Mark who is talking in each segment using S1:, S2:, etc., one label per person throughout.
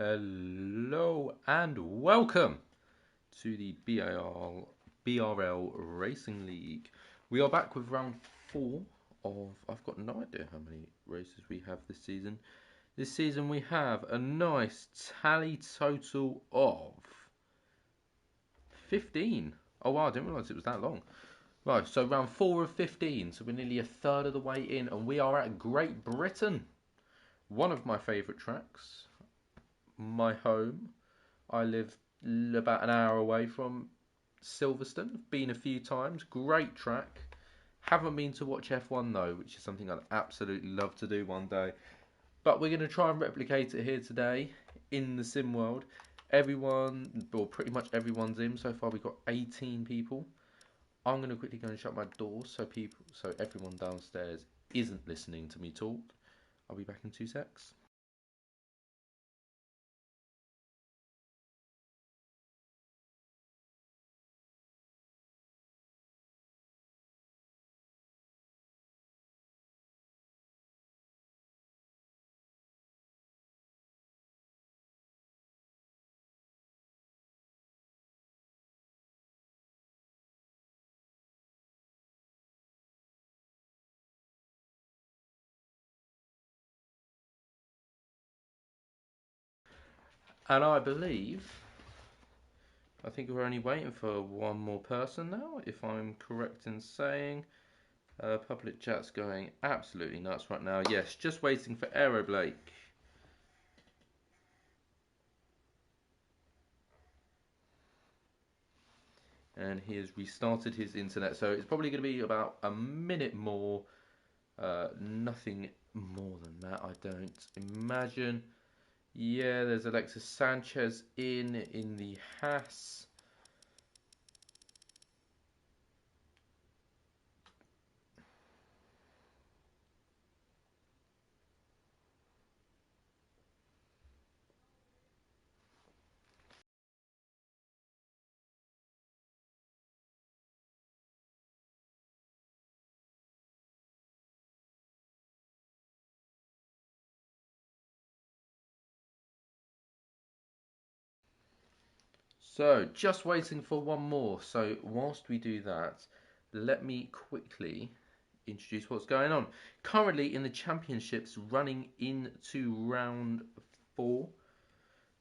S1: Hello and welcome to the BRL Racing League. We are back with round 4 of, I've got no idea how many races we have this season. This season we have a nice tally total of 15. Oh wow, I didn't realise it was that long. Right, so round 4 of 15, so we're nearly a third of the way in, and we are at Great Britain. One of my favourite tracks. My home. I live about an hour away from Silverstone. Been a few times. Great track. Haven't been to watch F1 though, which is something I'd absolutely love to do one day. But we're going to try and replicate it here today in the sim world. Everyone, or pretty much everyone's in. So far we've got 18 people. I'm going to quickly go and shut my door so everyone downstairs isn't listening to me talk. I'll be back in 2 secs. And I think we're only waiting for one more person now, if I'm correct in saying. Public chat's going absolutely nuts right now. Yes, just waiting for Aero Blake. And he has restarted his internet, so it's probably going to be about a minute more. Nothing more than that, I don't imagine. Yeah, there's Alexis Sanchez in the Haas. So, just waiting for one more. So, whilst we do that, let me quickly introduce what's going on. Currently in the championships, running into round 4.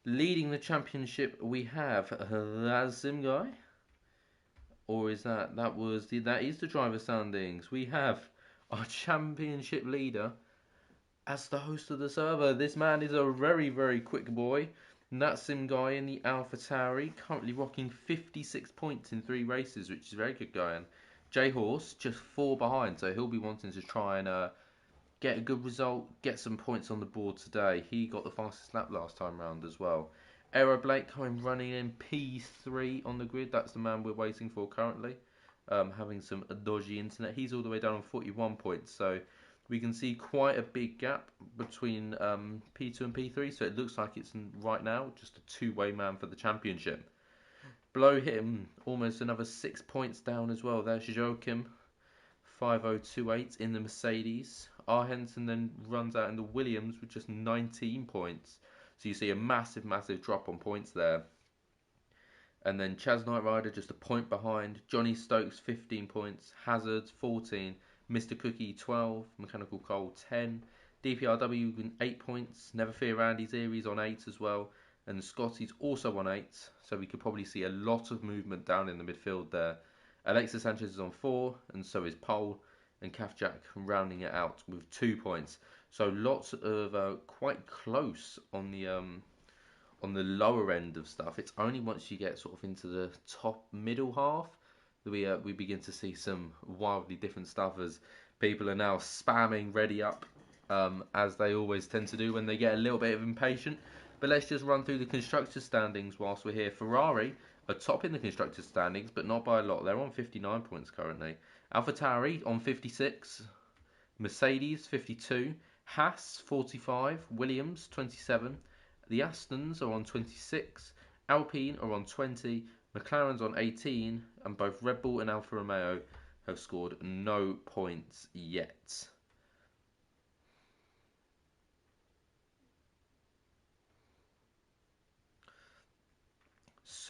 S1: Leading the championship, we have Lazim guy. Or is that is the driver standings. We have our championship leader as the host of the server. This man is a very, very quick boy. And that's Sim guy in the AlphaTauri, currently rocking 56 points in 3 races, which is very good going. J Horse just 4 behind, so he'll be wanting to try and get a good result, get some points on the board today. He got the fastest lap last time round as well. Aero Blake coming running in P3 on the grid. That's the man we're waiting for currently. Having some dodgy internet. He's all the way down on 41 points, so we can see quite a big gap between P2 and P3, so it looks like it's right now just a two-way man for the championship. Below him, almost another 6 points down as well. There's Joachim, 5028 in the Mercedes. R. Henson then runs out in the Williams with just 19 points. So you see a massive, massive drop on points there. And then Chaz Knight Rider just a point behind. Johnny Stokes 15 points. Hazard 14. Mr. Cookie 12. Mechanical Cole 10. DPRW 8 points. Never Fear Andy's here, he's on 8 as well. And Scotty's also on 8. So we could probably see a lot of movement down in the midfield there. Alexis Sanchez is on 4, and so is Pole. And Calf Jack rounding it out with 2 points. So lots of quite close on the lower end of stuff. It's only once you get sort of into the top middle half that we begin to see some wildly different stuff, as people are now spamming ready up, as they always tend to do when they get a little bit of impatient. But let's just run through the constructors standings whilst we're here. Ferrari are top in the constructors standings, but not by a lot. They're on 59 points currently. AlphaTauri on 56. Mercedes 52. Haas 45. Williams 27. The Astons are on 26, Alpine are on 20, McLaren's on 18, and both Red Bull and Alfa Romeo have scored no points yet.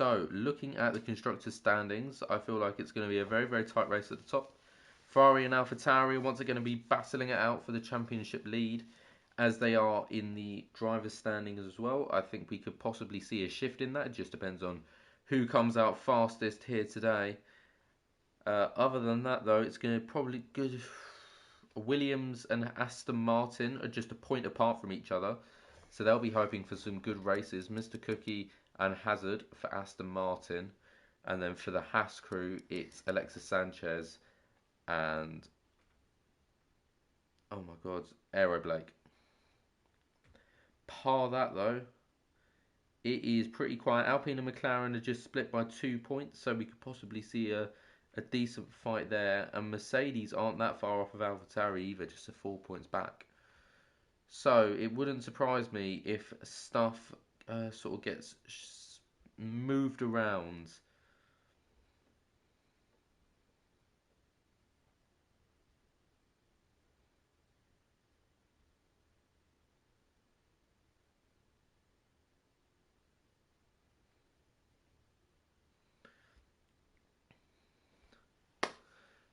S1: So, looking at the constructors' standings, I feel like it's going to be a very, very tight race at the top. Ferrari and AlphaTauri are once again going to be battling it out for the championship lead, as they are in the drivers' standings as well. I think we could possibly see a shift in that. It just depends on who comes out fastest here today. Other than that, though, it's going to probably good. Williams and Aston Martin are just a point apart from each other, so they'll be hoping for some good races. Mr. Cookie and Hazard for Aston Martin, and then for the Haas crew, it's Alexis Sanchez and oh my God, Aero Blake. Par that though, it is pretty quiet. Alpine and McLaren are just split by 2 points, so we could possibly see a decent fight there. And Mercedes aren't that far off of AlphaTauri either, just 4 points back. So it wouldn't surprise me if stuff sort of gets moved around.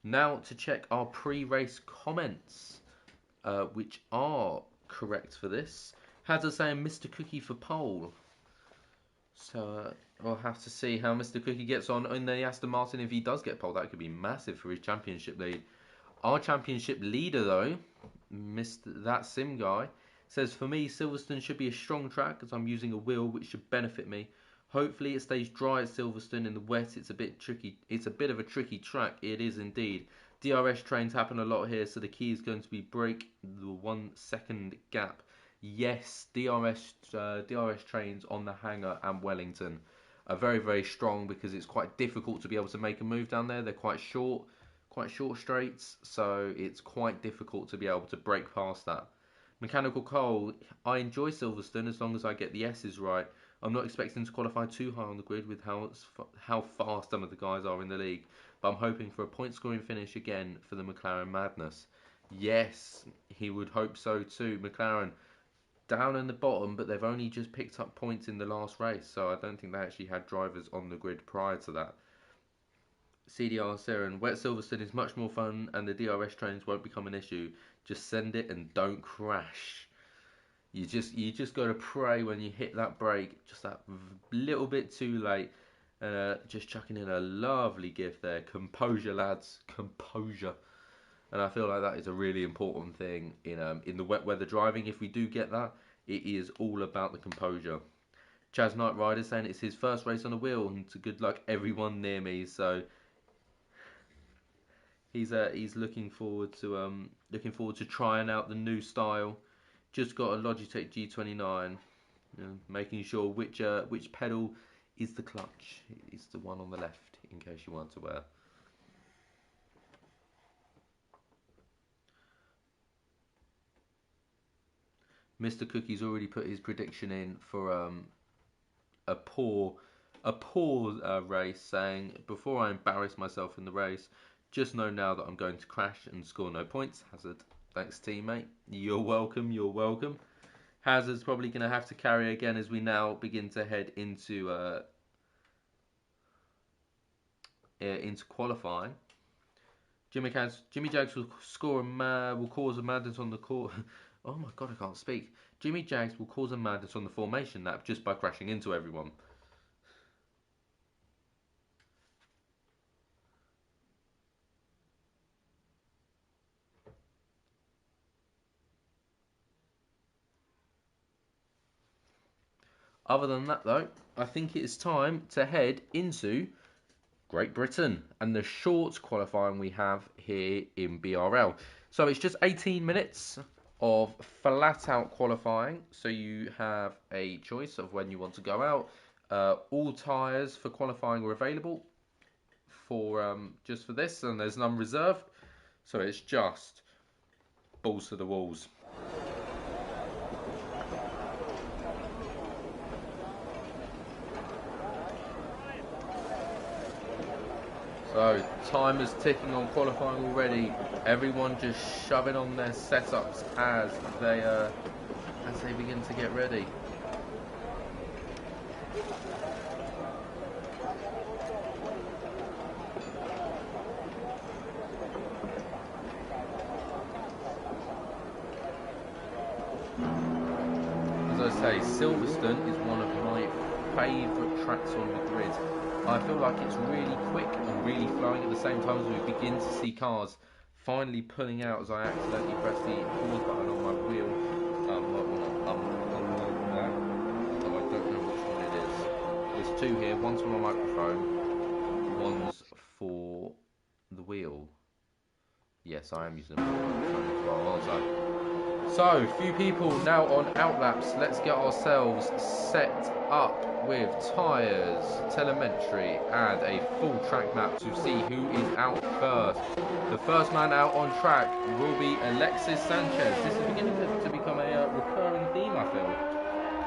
S1: Now to check our pre-race comments, which are correct for this. Hazard saying Mr. Cookie for pole. So we'll have to see how Mr. Cookie gets on in the Aston Martin. If he does get pole, that could be massive for his championship lead. Our championship leader, though, Mr. That Sim guy, says, for me, Silverstone should be a strong track as I'm using a wheel which should benefit me. Hopefully it stays dry at Silverstone. In the wet, it's a bit tricky. It's a bit of a tricky track. It is indeed. DRS trains happen a lot here, so the key is going to be break the 1 second gap. Yes, DRS trains on the Hangar and Wellington are very, very strong because it's quite difficult to be able to make a move down there. They're quite short straights, so it's quite difficult to be able to break past that. Mechanical Coal, I enjoy Silverstone as long as I get the S's right. I'm not expecting to qualify too high on the grid with how fast some of the guys are in the league, but I'm hoping for a point scoring finish again for the McLaren Madness. Yes, he would hope so too. McLaren down in the bottom, but they've only just picked up points in the last race, so I don't think they actually had drivers on the grid prior to that. CDR Siren, Wet Silverstone is much more fun and the DRS trains won't become an issue. Just send it and don't crash. You just got to pray when you hit that brake, just that little bit too late. Just chucking in a lovely gift there. Composure, lads, composure. And I feel like that is a really important thing in the wet weather driving. If we do get that, it is all about the composure. Chaz Knight Rider saying it's his first race on the wheel, and to good luck everyone near me. So he's looking forward to trying out the new style. Just got a Logitech G29, making sure which pedal is the clutch. It's the one on the left, in case you want to wear. Mr. Cookie's already put his prediction in for a poor race, saying, before I embarrass myself in the race, just know now that I'm going to crash and score no points. Hazard, thanks teammate. You're welcome, you're welcome. Hazard's probably going to have to carry again as we now begin to head into qualifying. Jimmy Jags will cause a madness on the court. Oh my God, I can't speak. Jimmy Jags will cause a madness on the formation lap just by crashing into everyone. Other than that, though, I think it is time to head into Great Britain and the short qualifying we have here in BRL. So it's just 18 minutes of flat out qualifying. So you have a choice of when you want to go out. All tyres for qualifying are available for just for this, and there's none reserved. So it's just balls to the walls. So time is ticking on qualifying already. Everyone just shoving on their setups as they begin to get ready. As I say, Silverstone is one of my favourite tracks on the grid. I feel like it's really quick and really flowing at the same time as we begin to see cars finally pulling out as I accidentally press the pause button on my wheel. Unload that. So I don't know which one it is. There's two here. One's for my microphone. One's for the wheel. Yes, I am using the microphone as well, aren't I? So, few people now on outlaps. Let's get ourselves set up with tyres, telemetry and a full track map to see who is out first. The first man out on track will be Alexis Sanchez. This is beginning to become a recurring theme, I feel.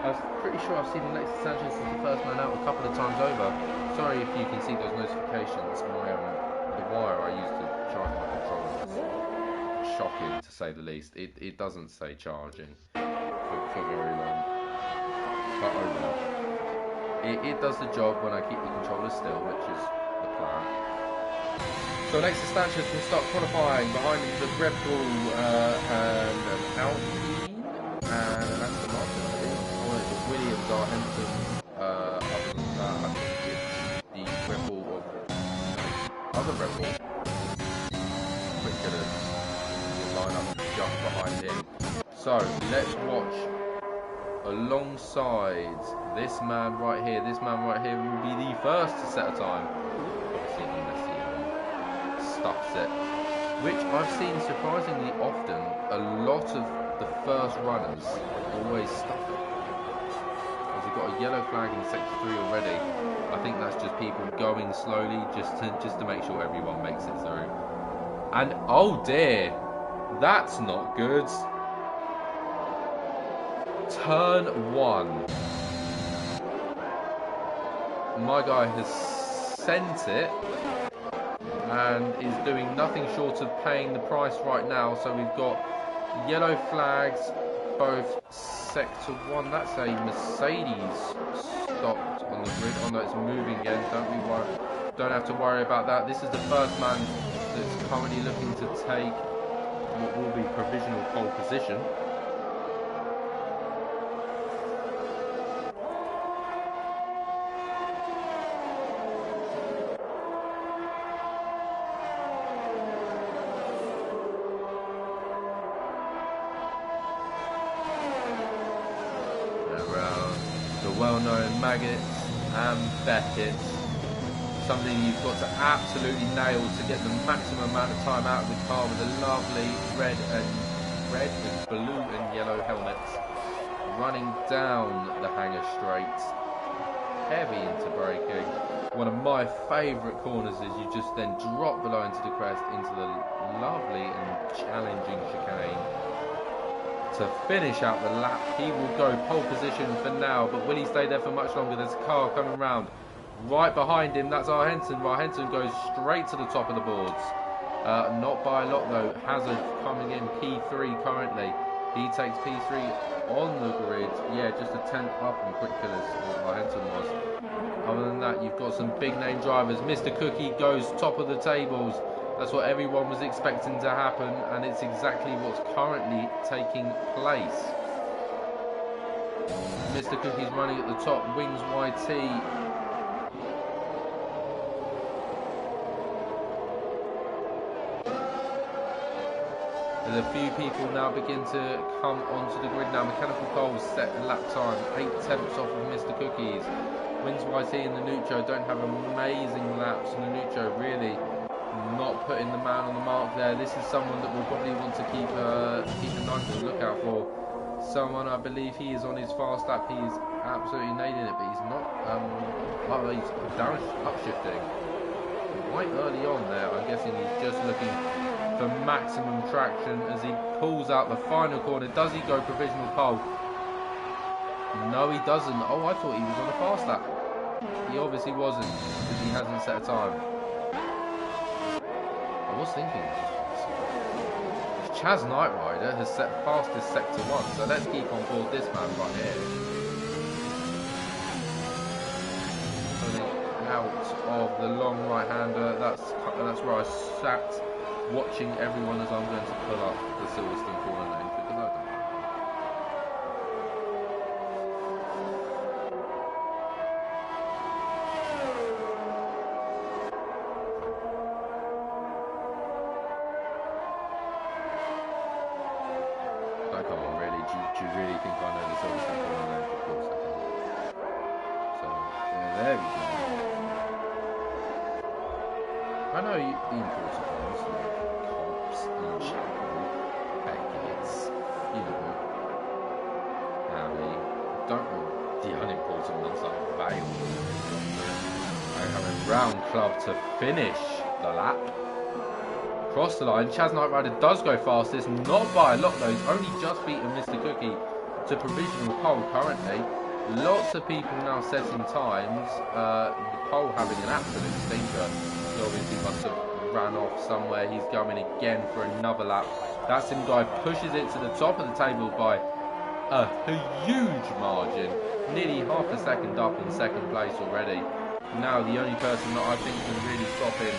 S1: I'm pretty sure I've seen Alexis Sanchez as the first man out a couple of times over. Sorry if you can see those notifications. The wire I used to charge my controller is shocking, to say the least. It doesn't say charging for very long. But oh well. It does the job when I keep the controller still, which is the plan. So Alexis Sanchez will start qualifying. Behind him is a Red Bull and an Alpine and an Aston Martin, I think. Oh, it's a Williams, Henson. Other than that, I think it's the Red Bull of other Red Bull. Quicker line up just behind him. So let's watch alongside this man right here. This man right here will be the first to set a time. Obviously, Messi stuffs it, which I've seen surprisingly often. A lot of the first runners always stuff it. As we've got a yellow flag in sector 3 already. I think that's just people going slowly, just to make sure everyone makes it through. And oh dear. That's not good. Turn 1. My guy has sent it and is doing nothing short of paying the price right now. So we've got yellow flags, both sector 1. That's a Mercedes stopped on the grid. Oh no, it's moving again. Don't have to worry about that. This is the first man that's currently looking to take what will be provisional pole position. Around the well-known Maggots and Beckett. Something you've got to absolutely nail to get the maximum amount of time out of the car with the lovely red with blue and yellow helmets running down the hanger straight, heavy into braking. One of my favourite corners is you just then drop below into the crest into the lovely and challenging chicane. To finish out the lap, he will go pole position for now, but will he stay there for much longer? There's a car coming round. Right behind him, that's Henson. Henson goes straight to the top of the boards. Not by a lot though. Hazard coming in P3 currently. He takes P3 on the grid. Yeah, just a 10th up on quick killers, what Henson was. Other than that, you've got some big name drivers. Mr. Cookie goes top of the tables. That's what everyone was expecting to happen, and it's exactly what's currently taking place. Mr. Cookie's running at the top. Wings YT. There's a few people now begin to come onto the grid now. Mechanical Coles set a lap time, 8 tenths off of Mr. Cookies. Wins YT and Nanuccio don't have amazing laps. Nanuccio really not putting the man on the mark there. This is someone that we'll probably want to keep an eye to look out for. Someone, I believe he is on his fast lap. He is absolutely nailing it, but he's not. He's down upshifting quite early on there. I'm guessing he's just looking for maximum traction as he pulls out the final corner. Does he go provisional pole? No, he doesn't. Oh, I thought he was on a fast lap. He obviously wasn't, because he hasn't set a time. I was thinking Chaz Knight Rider has set fastest sector 1, so let's keep on board this man right here. out of the long right-hander. That's where I sat watching everyone as I'm going to pull up the Silverstone corner name because I don't know. Like, come on, really? Do you really think I know the Silverstone corner name? Of course I do. So, yeah, there we go. I know the important ones, like Cops and Chapel, Beckett's, you know, Abbey. Don't know the unimportant ones like Vale. I have a Round Club to finish the lap. Cross the line, Chaz Knight Rider does go fastest, not by a lot though, he's only just beaten Mr. Cookie to provisional pole currently. Lots of people now setting times, the pole having an absolute stinker. He obviously must have ran off somewhere, he's going again for another lap. That Sim guy pushes it to the top of the table by a huge margin, nearly half a second up in second place already. Now the only person that I think can really stop him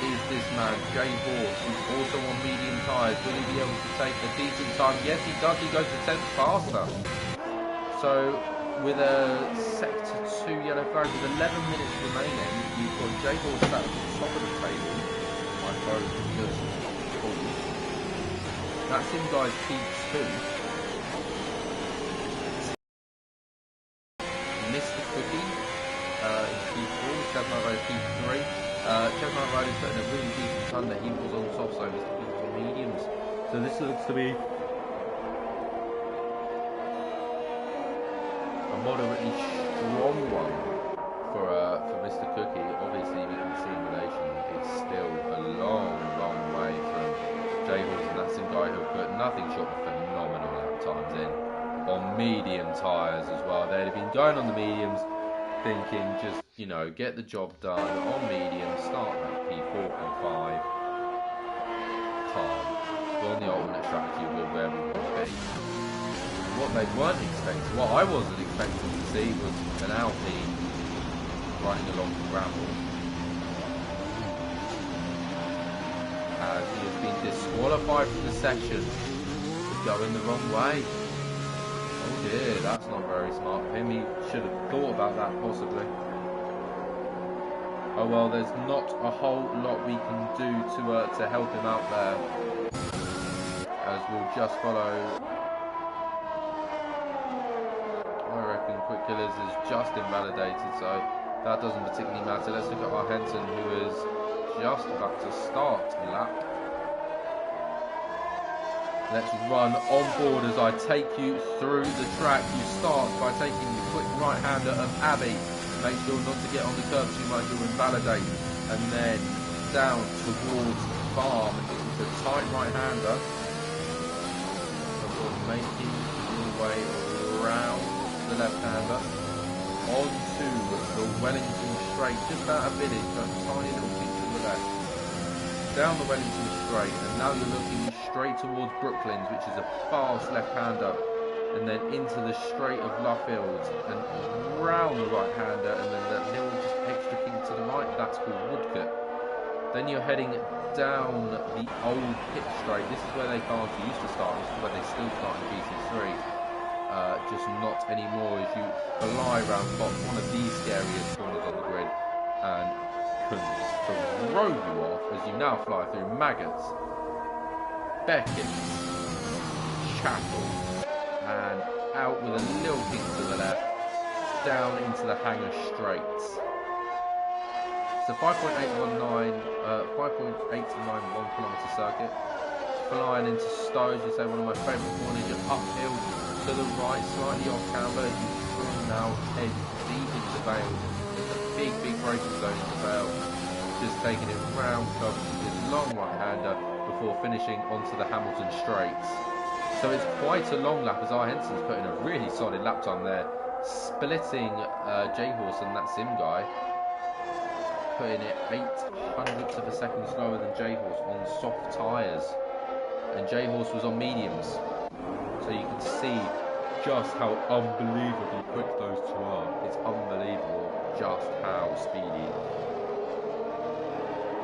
S1: is this man, Jay Horse, who's also on medium tyres. Will he be able to take a decent time? Yes, he does. He goes a tenth faster. So, with a sector 2 yellow flag with 11 minutes remaining, you've got Jay Horse at the top of the table. My phone just pulled. That Sim guy's P2. Mr. Cookie P4, Chaz Knight Rider P3. Chaz Knight Rider's putting a really decent time that he was on soft, so Mr. Cookie was on mediums. So this looks to be a moderately strong one for Mr. Cookie. Obviously, we can see in relation it's still a long way from Jay Horse and that Sim guy who put nothing short of phenomenal lap times in on medium tyres as well. They'd have been going on the mediums, thinking just, you know, get the job done on medium, start at P4, P5, calm. We're on the alternate strategy with where we want to be. What they weren't expecting, what I wasn't expecting to see was an Alpine running along the gravel. As he has been disqualified from the session for going the wrong way. Oh dear, that's not very smart of him. He should have thought about that possibly. Oh well, there's not a whole lot we can do to help him out there. As we'll just follow. I reckon Quick Killers is just invalidated, so that doesn't particularly matter. Let's look at our Henson, who is just about to start a lap. Let's run on board as I take you through the track. You start by taking the quick right-hander of Abbey. Make sure not to get on the curb too much, you'll invalidate. And then down towards Farm into the tight right-hander. Before making your way around the left-hander. Onto the Wellington straight, just out of village, that tiny little piece to the left. Down the Wellington straight, and now you're looking straight towards Brooklands, which is a fast left-hander, and then into the straight of Luffield, and round the right-hander, and then that little just extra kink to the right, that's called Woodcote. Then you're heading down the old pit straight. This is where they cars used to start, this is where they still start in GT3, just not anymore, as you fly round one of these scariest corners on the grid, and to throw you off as you now fly through Maggots, Beckett, Chapel, and out with a little kick to the left, down into the Hangar Straights. It's a 5.819, 5.891 kilometre circuit. Flying into Stowe, as you say, one of my favourite corners. You're uphill to the right, slightly off camber. You now head deep into Vale. It's a big braking zone into Vale. Just taking it round, covering this long right-hander before finishing onto the Hamilton Straights. So it's quite a long lap as R. Henson's put in a really solid lap time there, splitting J Horse and that Sim guy, putting it 0.08 of a second slower than J Horse on soft tyres, and J Horse was on mediums. So you can see just how unbelievably quick those two are. It's unbelievable just how speedy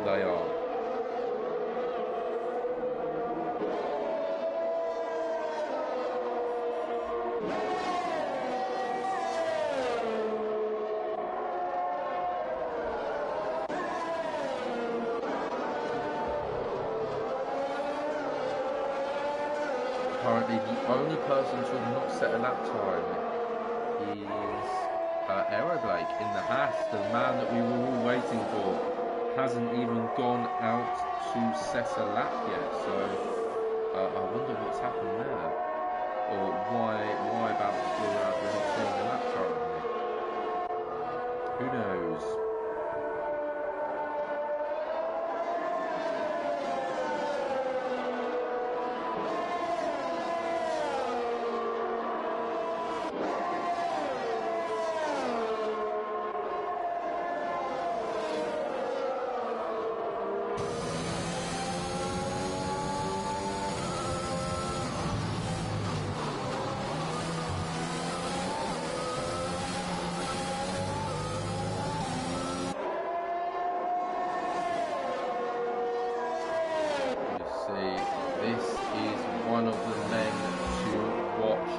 S1: they are. Currently, the only person to have not set a lap time is Aeroblake in the Haas, the man that we were all waiting for. Hasn't even gone out to set a lap yet, so I wonder what's happened there, or why about we're not seeing a lap currently. Who knows? One of the men to watch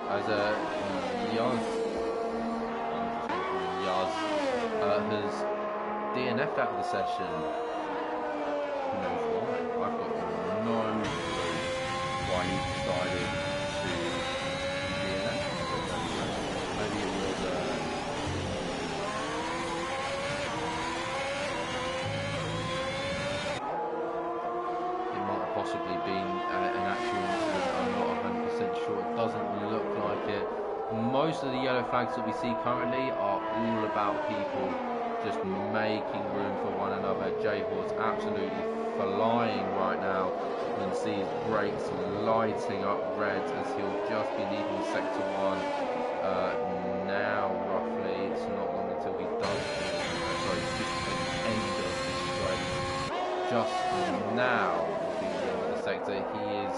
S1: as Yaz has DNF'd out of the session. Who knows why? I've got no clue why he decided to DNF. Maybe it was possibly been an actual incident. I'm not 100% sure. It doesn't look like it. Most of the yellow flags that we see currently are all about people just making room for one another. J-Horse absolutely flying right now. You can see his brakes lighting up red as he'll just be leaving sector 1 now roughly. It's not long until he does just the end of this race. Just now sector, he is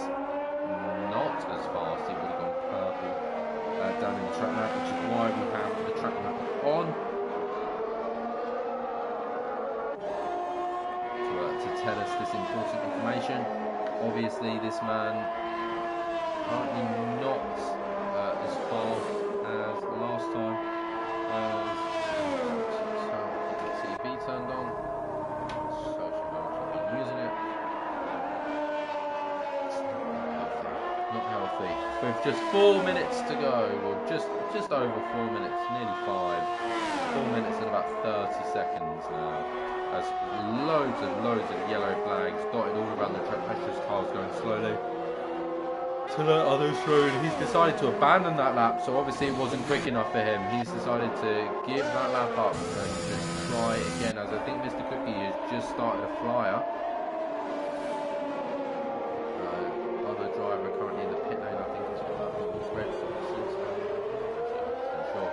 S1: not as fast. He would have gone purple down in the track map, which is why we have the track map on to tell us this important information. Obviously, this man currently not as fast as last time. TV turned on, so should be using it. Not healthy. With just 4 minutes to go, or just over 4 minutes, nearly 5. 4 minutes and about 30 seconds now. As loads of yellow flags dotted all around the track. Precious cars going slowly to the other road. He's decided to abandon that lap, so obviously it wasn't quick enough for him. He's decided to give that lap up and just try again, as I think Mr. Cookie has just started a flyer. Driver currently in the pit lane, I think it's red boxes. Sure.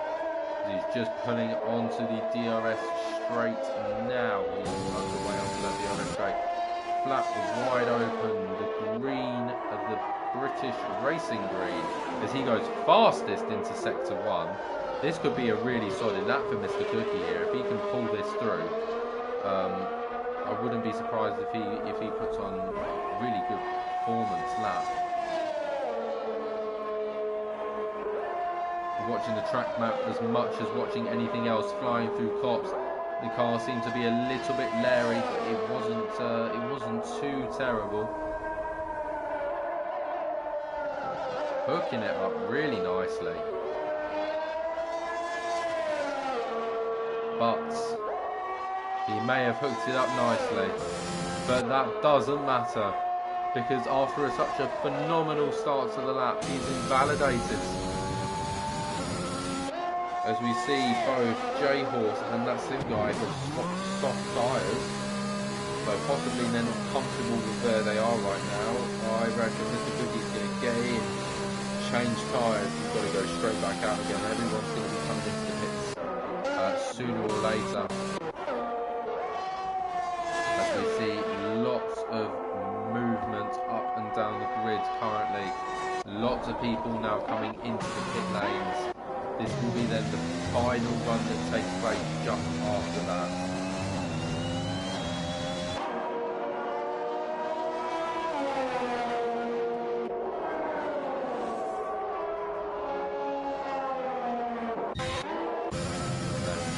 S1: He's just pulling onto the DRS straight now. He's underway onto that DRS straight. Flat wide open, the green of the British racing green, as he goes fastest into sector 1. This could be a really solid lap for Mr. Cookie here if he can pull this through. I wouldn't be surprised if he puts on a really good performance lap. Watching the track map as much as watching anything else flying through cops. The car seemed to be a little bit leery, but it wasn't too terrible. Hooking it up really nicely. But he may have hooked it up nicely, but that doesn't matter, because after such a phenomenal start to the lap, he's invalidated. As we see both J-Horse and that Sim guy have swapped soft tyres, so possibly they're not comfortable with where they are right now. I reckon Mr. Cookie's going to get in, change tyres, he's got to go straight back out again. Everyone's going to be coming into the pits sooner or later. As we see lots of movement up and down the grid currently. Lots of people now coming into the pit lanes. This will be then the final run that takes place just after that.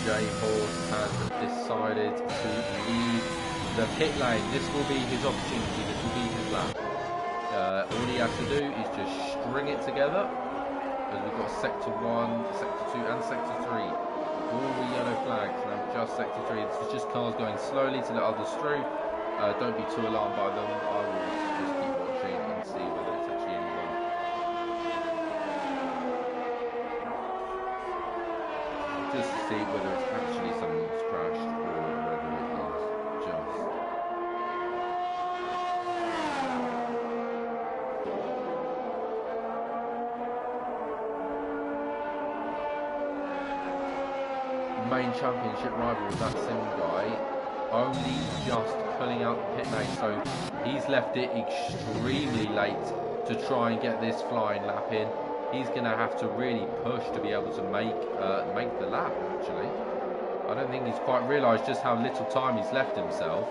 S1: J-Horse has decided to leave the pit lane. This will be his opportunity, this will be his lap. All he has to do is just string it together, as we've got Sector 1, Sector 2 and Sector 3. All the yellow flags, now just Sector 3. This is just cars going slowly to let others through. Don't be too alarmed by them. I will just keep watching and see whether it's actually anyone. Just to see whether it's actually someone that's crashed or whether it is just... Main championship rival, that sim guy, only just pulling out the pit lane, so he's left it extremely late to try and get this flying lap in. He's going to have to really push to be able to make the lap, actually. I don't think he's quite realised just how little time he's left himself.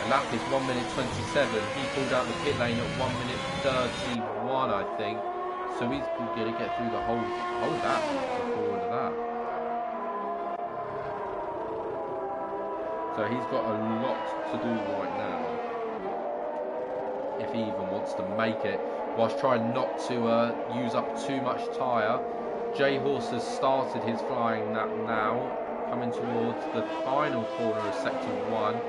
S1: The lap is 1 minute 27. He pulled out the pit lane at 1 minute 31, I think. So he's going to get through the whole lap before all of that. So he's got a lot to do right now, if he even wants to make it, whilst trying not to use up too much tyre. J-Horse has started his flying lap now, coming towards the final corner of Sector 1.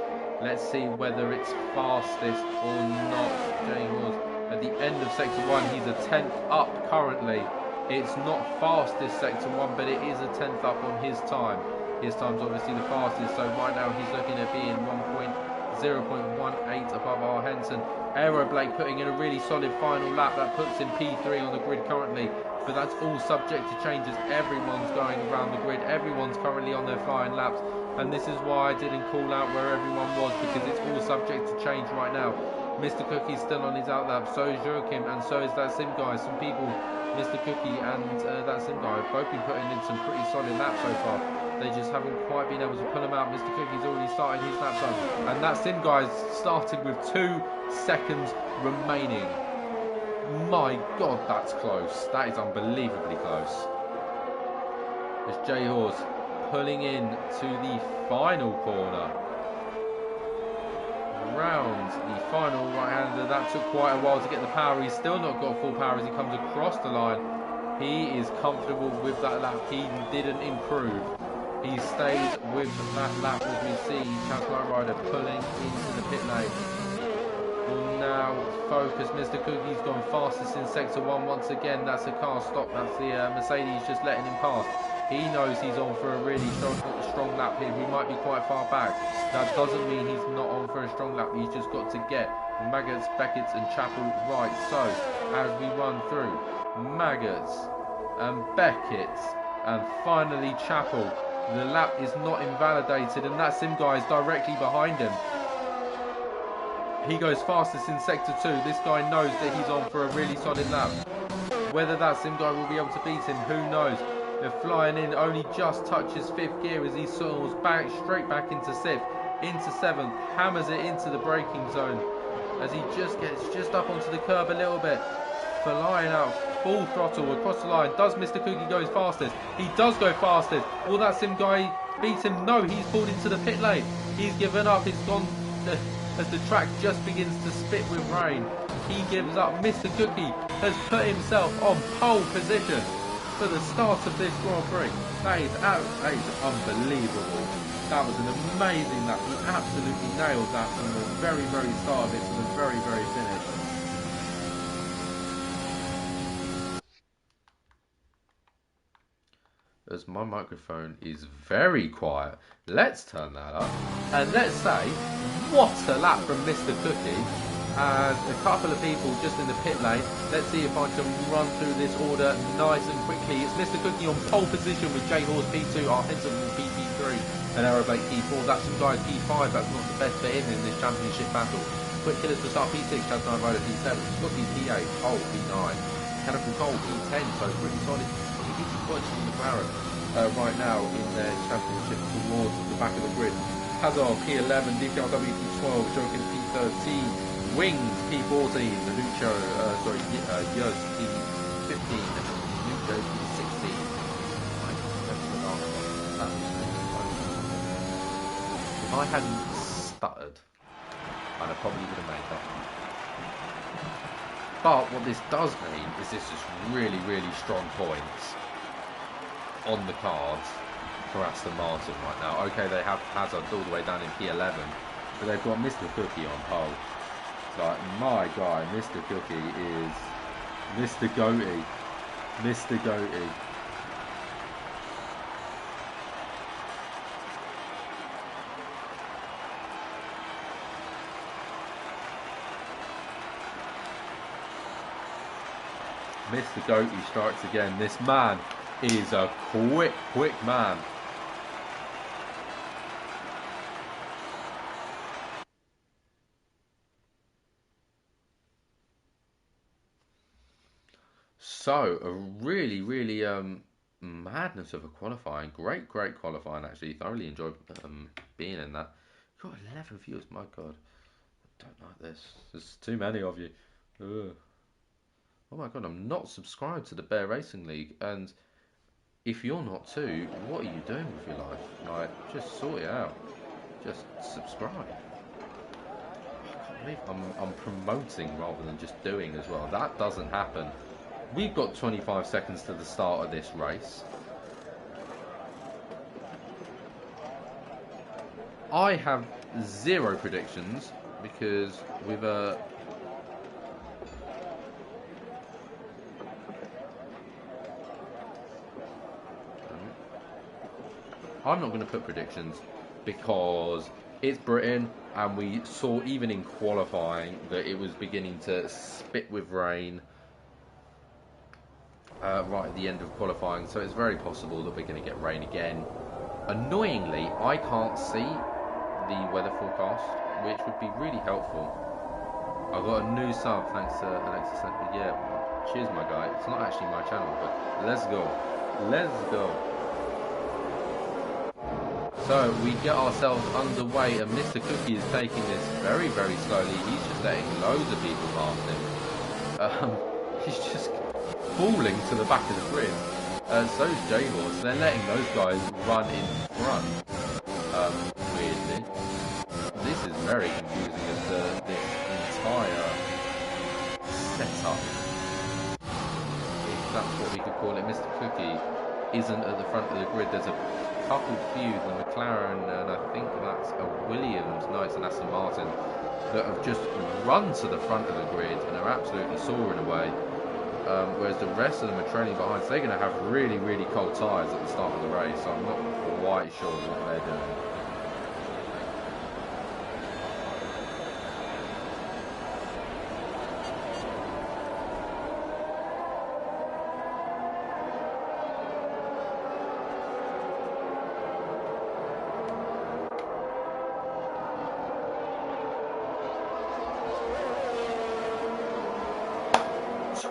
S1: Let's see whether it's fastest or not. J-Horse at the end of Sector 1, he's a 10th up currently. It's not fastest Sector 1, but it is a 10th up on his time. His time's obviously the fastest, so right now he's looking at being 0.18 above our Henson. Aero Blake putting in a really solid final lap. That puts him P3 on the grid currently, but that's all subject to changes. Everyone's going around the grid. Everyone's currently on their flying laps, and this is why I didn't call out where everyone was, because it's all subject to change right now. Mr. Cookie's still on his outlap, so is Joachim, and so is that sim guy. Some people, Mr. Cookie and that sim guy, have both been putting in some pretty solid laps so far. They just haven't quite been able to pull them out. Mr. Cookie's already started his lap time, and that sim guy's started with 2 seconds remaining. My God, that's close. That is unbelievably close. It's J-Horse pulling in to the final corner. Round, the final right-hander. That took quite a while to get the power. He's still not got full power as he comes across the line. He is comfortable with that lap. He didn't improve. He stays with that lap as we see Light Rider pulling into the pit lane. Will now focus. Mr. Cookie's gone fastest in Sector 1 once again. That's a car stop. That's the Mercedes just letting him pass. He knows he's on for a really strong lap here. He might be quite far back. That doesn't mean he's not on for a strong lap. He's just got to get Maggots, Beckett and Chapel right. So, as we run through, Maggots and Beckett and finally Chapel. The lap is not invalidated, and that sim guy is directly behind him. He goes fastest in Sector 2. This guy knows that he's on for a really solid lap. Whether that sim guy will be able to beat him, who knows? They're flying in, only just touches 5th gear as he soars back, straight back into 6th, into 7th, hammers it into the braking zone as he just gets just up onto the curb a little bit. Flying out full throttle across the line. Does Mr. Cookie go fastest? He does go fastest. Will that sim guy beat him? No, he's pulled into the pit lane. He's given up. It's gone as the track just begins to spit with rain. He gives up. Mr. Cookie has put himself on pole position for the start of this Grand Prix. That is unbelievable. That was an amazing lap. He absolutely nailed that from the very, very start of it to the very, very finish. As my microphone is very quiet, let's turn that up and let's say what a lap from Mr. Cookie. And a couple of people just in the pit lane. Let's see if I can run through this order nice and quickly. It's Mr. Cookie on pole position with J-Horse P2, our Henson P3 and Aeroblake P4. That's some guys P5. That's not the best for him in this championship battle. Quick Killers to start P6, Chaz 9 Rider P7, Scotty P8, Cole P9, Cannibal Cole P10, so pretty solid. Easy points from the McLaren right now in their championship towards the back of the grid. Hazard P11, DPRW P12, Jokin P13, Wings P14, Lucho, Yuz P15, Lucho P16. If I hadn't stuttered, I'd probably would have made that. But what this does mean is this is really, really strong points on the cards for Aston Martin right now. Okay, they have Hazard all the way down in P11, but they've got Mr. Cookie on pole. Like, my guy, Mr. Cookie is Mr. Goaty. Mr. Goaty. Mr. Goaty strikes again. This man is a quick man. So, a really madness of a qualifying. Great qualifying, actually. Thoroughly enjoyed being in that. Got 11 viewers, my God. I don't like this. There's too many of you. Ugh. Oh my God, I'm not subscribed to the Bear Racing League, and if you're not too, what are you doing with your life? Like, just sort it out. Just subscribe. I can't believe I'm promoting rather than just doing as well. That doesn't happen. We've got 25 seconds to the start of this race. I have 0 predictions because with a I'm not going to put predictions because it's Britain and we saw even in qualifying that it was beginning to spit with rain right at the end of qualifying, so it's very possible that we're going to get rain again. Annoyingly, I can't see the weather forecast, which would be really helpful. I've got a new sub thanks to Alexis. Yeah, cheers my guy. It's not actually my channel, but let's go. Let's go. So we get ourselves underway, and Mr. Cookie is taking this very slowly. He's just letting loads of people past him. He's just falling to the back of the grid. So's J-Horse. They're letting those guys run in front. Weirdly. This is very confusing as to this entire setup, if that's what we could call it. Mr. Cookie isn't at the front of the grid. There's a couple few, the McLaren and I think that's a Williams, no, it's an Aston Martin, that have just run to the front of the grid and are absolutely soaring away, whereas the rest of them are trailing behind, so they're going to have really cold tyres at the start of the race, so I'm not quite sure what they're doing.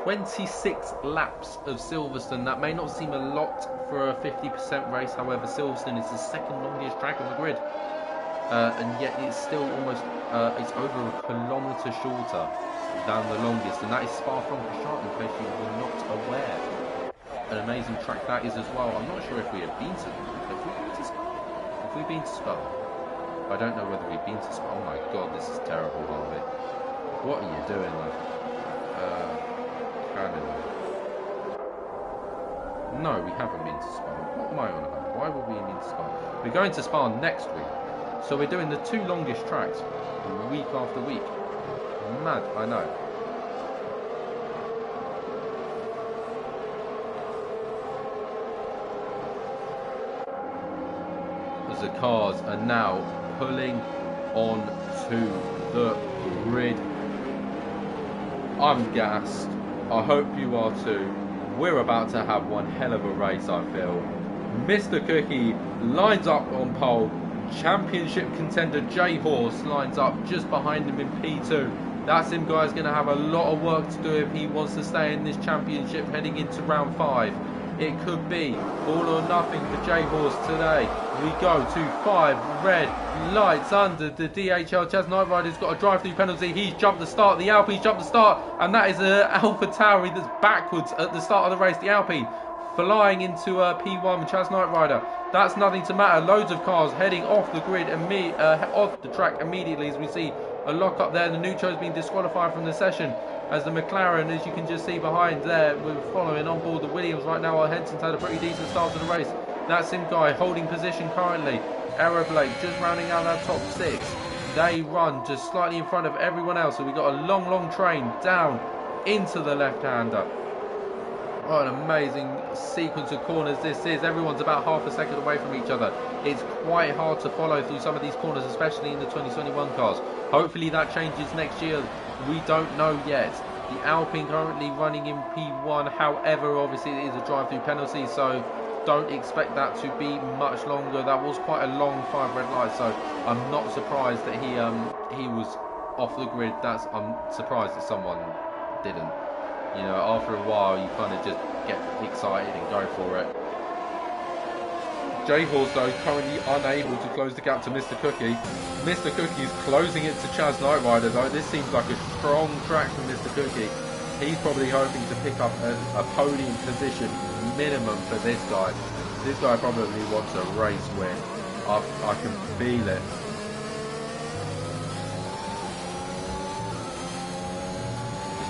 S1: 26 laps of Silverstone. That may not seem a lot for a 50% race, however Silverstone is the second longest track on the grid, and yet it's still almost it's over a kilometre shorter than the longest, and that is Spa-Francorchamps, in case you were not aware. An amazing track that is as well. I'm not sure if we have been to Spa. Have we been to Spa? I don't know whether we've been to Spa. Oh my God, this is terrible, Harvey. What are you doing, love? No, we haven't been to Spa. What am I on about? Why would we have been to Spa? We're going to Spa next week. So we're doing the 2 longest tracks week after week. Mad, I know. As the cars are now pulling on to the grid. I'm gassed. I hope you are too. We're about to have one hell of a race, I feel. Mr. Cookie lines up on pole, Championship contender J Horse lines up just behind him in P2. That Sim guy is going to have a lot of work to do if he wants to stay in this championship heading into round 5. It could be all or nothing for J Horse today. We go to 5 red lights under the DHL. Chaz Knight Rider's got a drive-through penalty. He's jumped the start. The Alpine's jumped the start, and that is Alpha Tauri that's backwards at the start of the race. The Alpine flying into P1 with Chaz Knight Rider. That's nothing to matter. Loads of cars heading off the grid off the track immediately as we see a lock up there. The Nucco's been disqualified from the session as the McLaren, as you can just see behind there, we're following on board the Williams right now. Our Henson's had a pretty decent start to the race. That Sim guy holding position currently. Aeroblake just rounding out that top 6. They run just slightly in front of everyone else. So we've got a long train down into the left-hander. What an amazing sequence of corners this is. Everyone's about half a second away from each other. It's quite hard to follow through some of these corners, especially in the 2021 cars. Hopefully that changes next year. We don't know yet. The Alpine currently running in P1. However, obviously it is a drive-through penalty, so don't expect that to be much longer. That was quite a long 5 red lights, so I'm not surprised that he was off the grid. I'm surprised that someone didn't. You know, after a while, you kind of just get excited and go for it. J Horse, though, currently unable to close the gap to Mr. Cookie. Mr. Cookie is closing it to Chaz Knight Rider, though. This seems like a strong track for Mr. Cookie. He's probably hoping to pick up a podium position minimum for this guy. This guy probably wants a race win. I can feel it.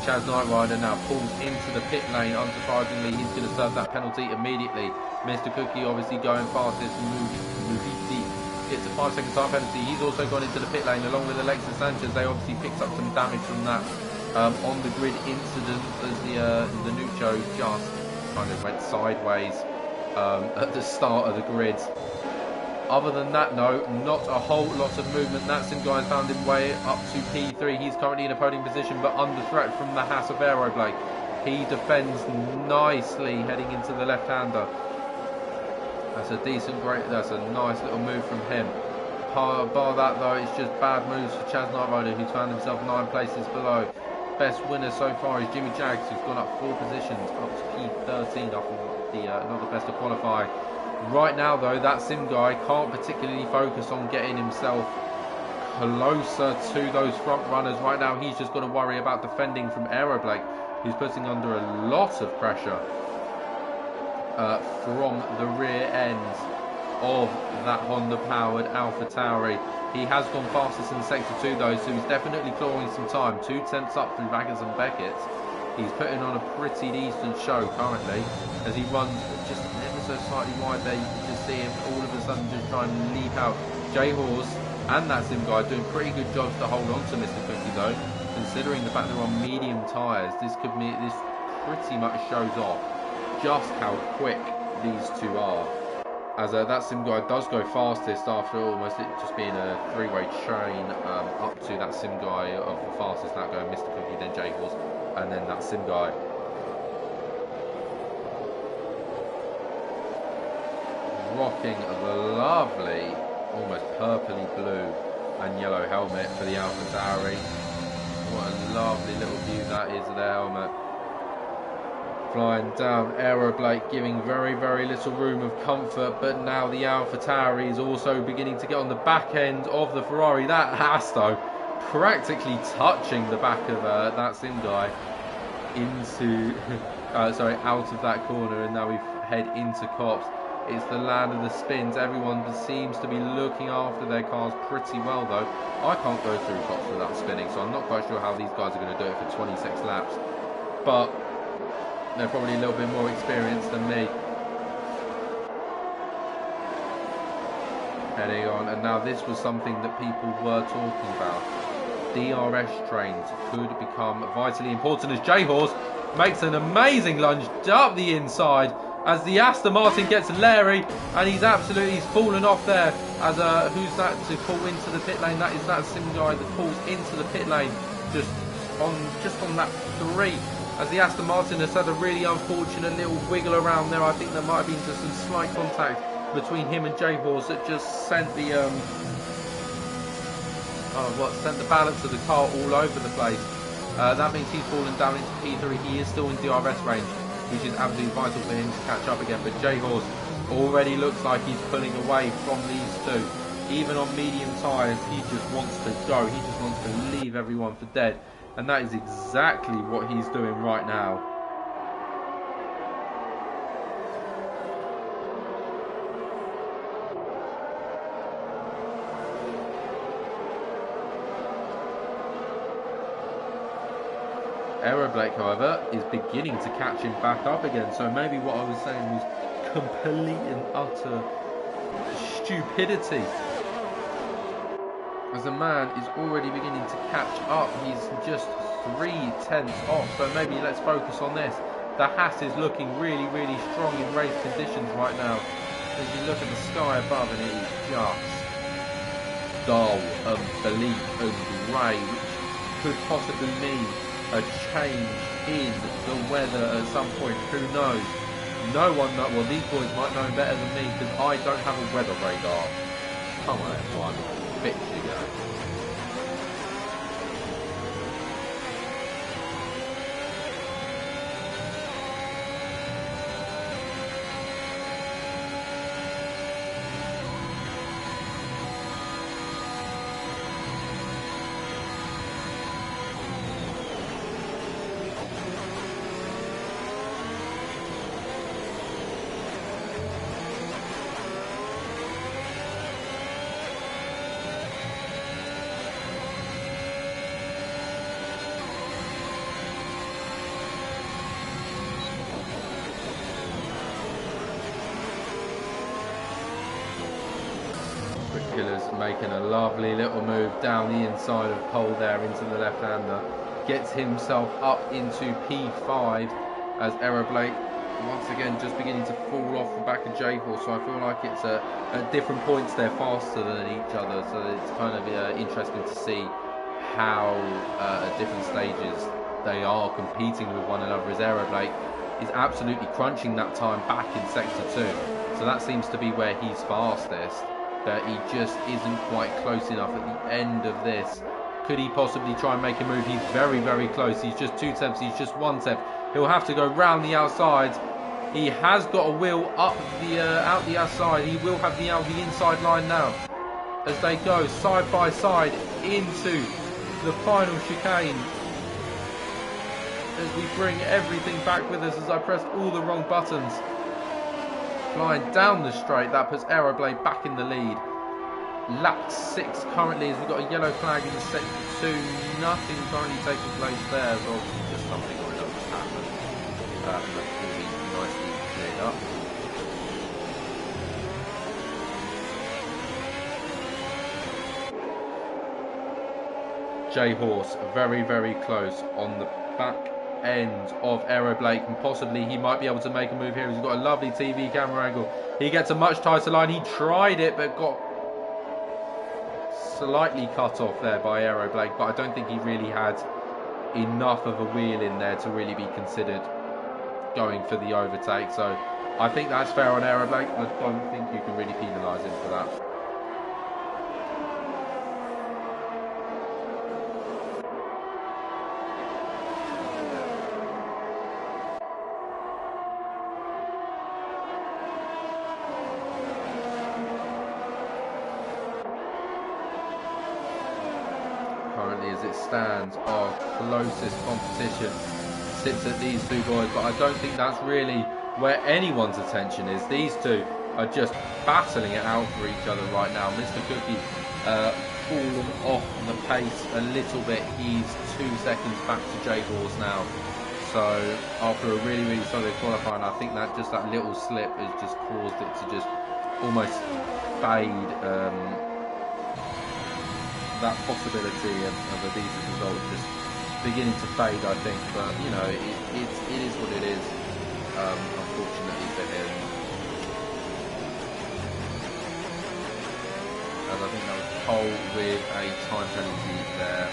S1: Chaz Knight Rider now pulls into the pit lane. Unsurprisingly, he's going to serve that penalty immediately. Mr. Cookie obviously going fastest. Moviti gets a 5-second time penalty. He's also gone into the pit lane along with Alexis Sanchez. They obviously picked up some damage from that on the grid incident as the Nucco just kind of went sideways at the start of the grid. Other than that, no, not a whole lot of movement. That Sim guy has found his way up to P3. He's currently in a podium position, but under threat from the Haas of Aeroblake. He defends nicely heading into the left-hander. That's a nice little move from him. Bar that, though, it's just bad moves for Chaz Knight Rider, who's found himself 9 places below. Best winner so far is Jimmy Jags, who's gone up 4 positions, up to P13, up in not the best of qualifying. Right now, though, that Sim guy can't particularly focus on getting himself closer to those front runners. Right now, he's just got to worry about defending from Aeroblake, who's putting under a lot of pressure from the rear end of that Honda-powered Alpha Tauri. He has gone fastest in Sector 2, though, so he's definitely clawing some time. 2 tenths up through Baggers and Beckett. He's putting on a pretty decent show currently as he runs just ever so slightly wide there. You can just see him all of a sudden just trying to leap out. J Horse and that Sim guy doing pretty good jobs to hold on to Mr. Cookie, though. Considering the fact they're on medium tyres, this pretty much shows off just how quick these two are. As that Sim guy does go fastest after almost it just being a 3-way train up to that Sim guy of the fastest, that going Mr. Cookie, then J Horse, and then that Sim guy. Rocking the lovely, almost purpley blue and yellow helmet for the Alpha Tauri. What a lovely little view that is of their helmet. Flying down Aeroblake, giving very, very little room of comfort, but now the Alpha Tauri is also beginning to get on the back end of the Ferrari. That Haas, though, practically touching the back of that Sim guy into, out of that corner, and now we head into Copse. It's the land of the spins. Everyone seems to be looking after their cars pretty well, though. I can't go through Copse without spinning, so I'm not quite sure how these guys are going to do it for 26 laps. But they're probably a little bit more experienced than me. Heading on, and now this was something that people were talking about. DRS trains could become vitally important as J Horse makes an amazing lunge up the inside as the Aston Martin gets Larry, and he's fallen off there. As who's that to pull into the pit lane? That is that Sim guy that pulls into the pit lane just on lap 3. As the Aston Martin has had a really unfortunate little wiggle around there. I think there might have been just some slight contact between him and J-Horse that just sent the sent the balance of the car all over the place. That means he's fallen down into P3. He is still in DRS range, which is absolutely vital for him to catch up again. But J-Horse already looks like he's pulling away from these two. Even on medium tyres, he just wants to go. He just wants to leave everyone for dead. And that is exactly what he's doing right now. Aeroblake, however, is beginning to catch him back up again. So maybe what I was saying was complete and utter stupidity. As the man is already beginning to catch up. He's just 3/10 off. So maybe let's focus on this. The Haas is looking really, really strong in race conditions right now. As you look at the sky above, and it is just dull and bleak and grey, which could possibly mean a change in the weather at some point. Who knows? No one knows. Well, these boys might know better than me because I don't have a weather radar. Come on, everyone. Fix you go. Making a lovely little move down the inside of pole there into the left-hander. Gets himself up into P5 as Aeroblake once again just beginning to fall off the back of J-Horse. So I feel like it's at different points they're faster than each other. So it's kind of interesting to see how at different stages they are competing with one another, as Aeroblake is absolutely crunching that time back in Sector 2. So that seems to be where he's fastest. But he just isn't quite close enough at the end of this. Could he possibly try and make a move? He's very, very close. He's just 2 tenths. He's just 1 tenth. He'll have to go round the outside. He has got a wheel up the out the outside. He will have the out the inside line now as they go side by side into the final chicane. As we bring everything back with us, as I pressed all the wrong buttons. Flying down the straight, that puts Aeroblade back in the lead. Lap 6 currently, as we've got a yellow flag in sector 2. Nothing currently taking place there, as obviously just something or another has happened. That will be nicely cleared up. J-Horse very, very close on the back end of Aeroblake, and possibly he might be able to make a move here. He's got a lovely TV camera angle. He gets a much tighter line. He tried it but got slightly cut off there by Aeroblake, but I don't think he really had enough of a wheel in there to really be considered going for the overtake. So I think that's fair on Aeroblake. I don't think you can really penalise him for that. As it stands, our closest competition sits at these two boys, but I don't think that's really where anyone's attention is. These two are just battling it out for each other right now. Mr. Cookie fallen off the pace a little bit. He's 2 seconds back to J-Horse now. So after a really, really solid qualifying, I think that just that little slip has just caused it to just almost fade. That possibility of a decent result just beginning to fade, I think. But you know, it is what it is. Unfortunately for him, and I think that was pole with a time penalty there.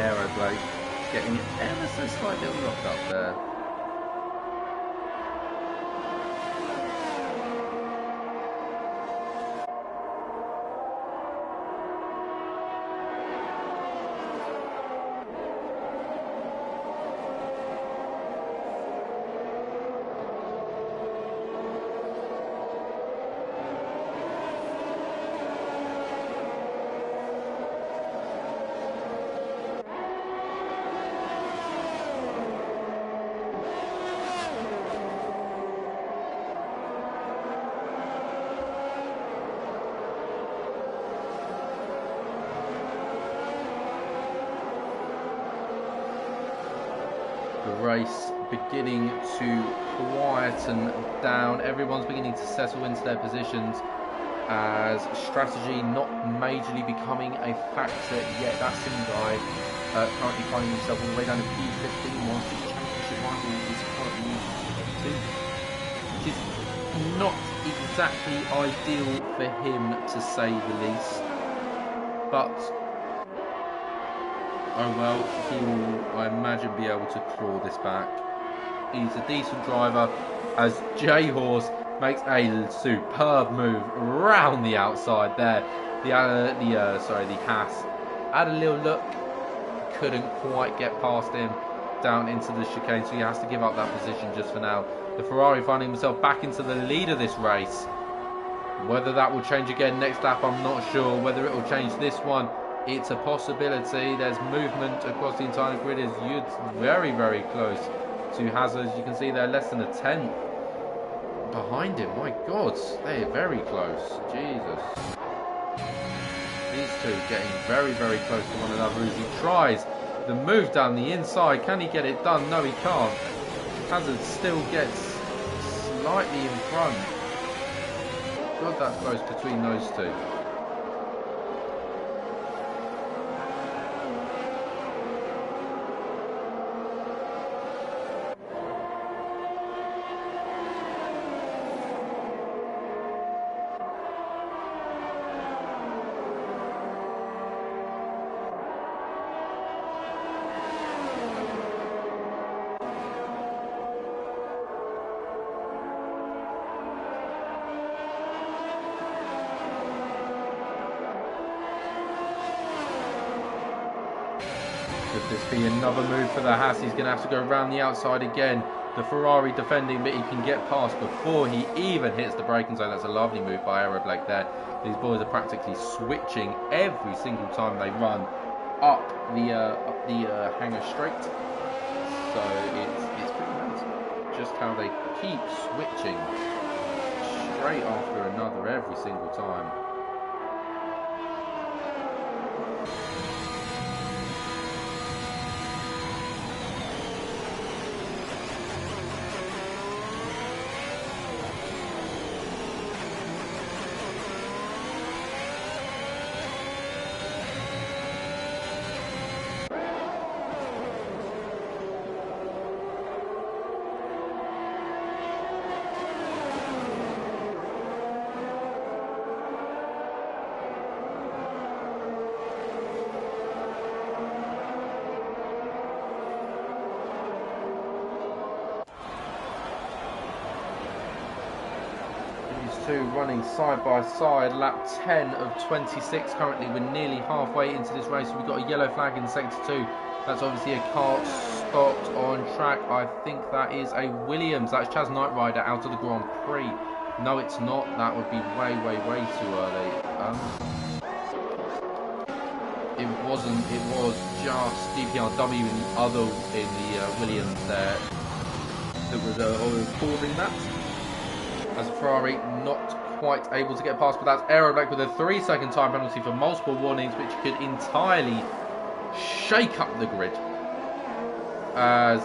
S1: Aero Blake getting ever so slight little lock up there. The race beginning to quieten down. Everyone's beginning to settle into their positions as strategy not majorly becoming a factor yet. That Sim guy currently finding himself all the way down to P15 whilst his championship rival is currently P2, which is not exactly ideal for him to say the least. But oh well, he will, I imagine, be able to claw this back. He's a decent driver as J-Horse makes a superb move around the outside there. The Haas had a little look, couldn't quite get past him down into the chicane, so he has to give up that position just for now. The Ferrari finding himself back into the lead of this race. Whether that will change again next lap, I'm not sure. Whether it will change this one, it's a possibility. There's movement across the entire grid as Yud's very, very close to Hazard. You can see they're less than a tenth behind him. My God, they're very close. Jesus. These two getting very, very close to one another as he tries the move down the inside. Can he get it done? No, he can't. Hazard still gets slightly in front. God, that's close between those two. Could this be another move for the Haas? He's going to have to go around the outside again. The Ferrari defending, but he can get past before he even hits the braking zone. That's a lovely move by Aero Blake there. These boys are practically switching every single time they run up the hangar straight. So it's pretty nice just how they keep switching straight after another every single time. Two running side by side, lap 10 of 26 currently. We're nearly halfway into this race. We've got a yellow flag in sector 2. That's obviously a car stopped on track. I think that is a Williams. That's Chaz Knight Rider out of the Grand Prix. No, it's not. That would be way, way, way too early. It wasn't. It was just DPRW in the Williams there that was causing that. As a Ferrari not quite able to get past, but that's Aero Blake with a 3-second time penalty for multiple warnings, which could entirely shake up the grid. As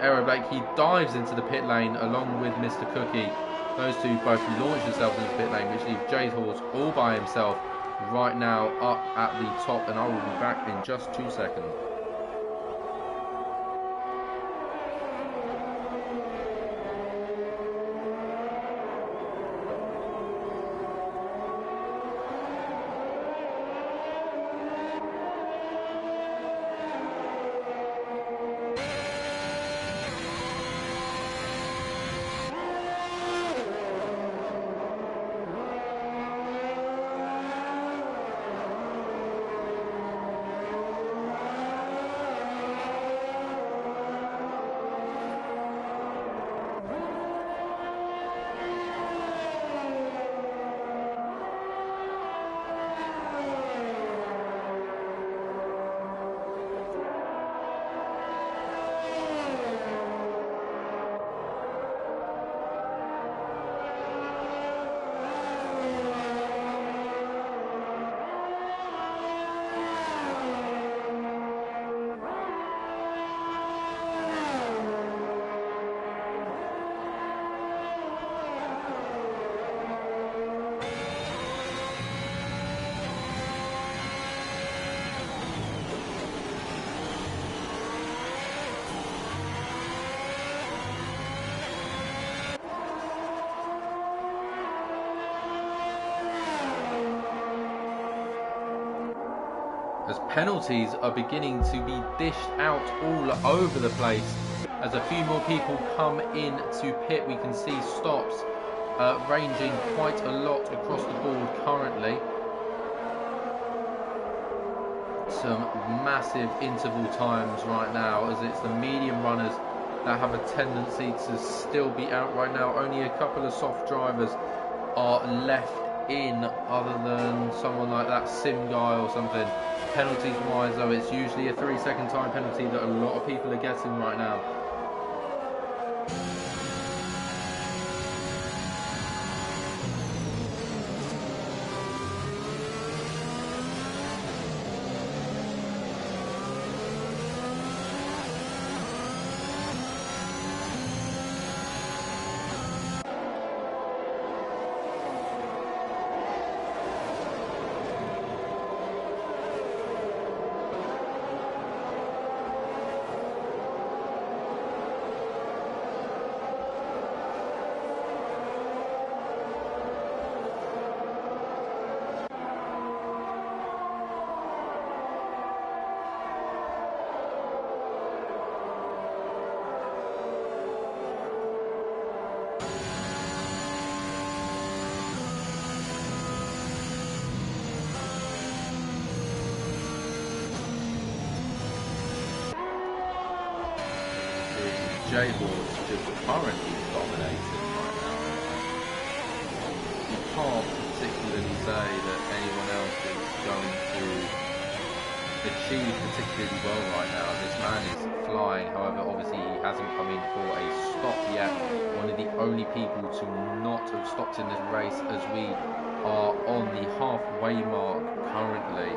S1: Aero Blake, he dives into the pit lane along with Mr. Cookie. Those two both launch themselves into the pit lane, which leaves J-Horse all by himself right now up at the top, and I will be back in just 2 seconds. penalties are beginning to be dished out all over the place. As a few more people come in to pit, we can see stops ranging quite a lot across the board currently. Some massive interval times right now, as it's the medium runners that have a tendency to still be out right now. Only a couple of soft drivers are left in, other than someone like that sim guy or something. Penalties wise though, it's usually a 3-second time penalty that a lot of people are getting right now. J-Horse just currently dominating right now. You can't particularly say that anyone else is going to achieve particularly well right now. This man is flying, however, obviously he hasn't come in for a stop yet. One of the only people to not have stopped in this race, as we are on the halfway mark currently.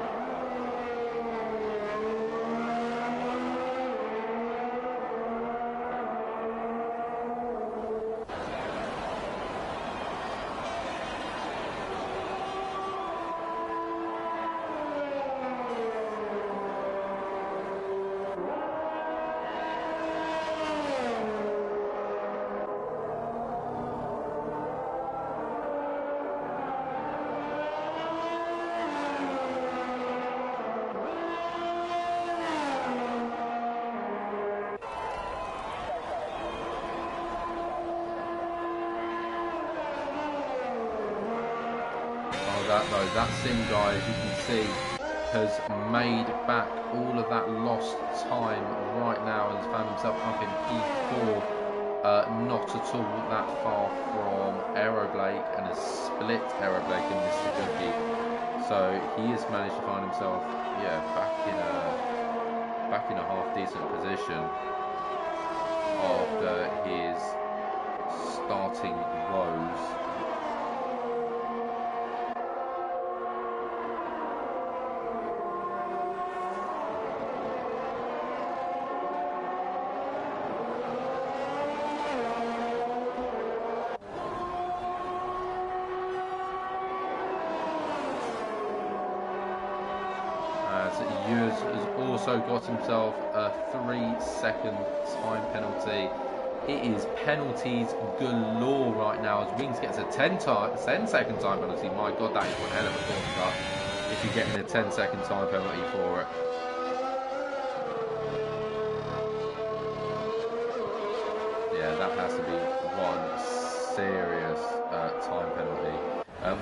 S1: That sim guy, as you can see, has made back all of that lost time right now and has found himself up in P4, not at all that far from Aeroblake, and has split Aeroblake and Mr. Cookie. So he has managed to find himself, yeah, back in a half decent position after his starting woes. Yuz has also got himself a 3-second time penalty. It is penalties galore right now, as Wings gets a 10-second time penalty. My God, that is one hell of a corner cut if you're getting a 10-second time penalty for it. Yeah, that has to be one serious time penalty.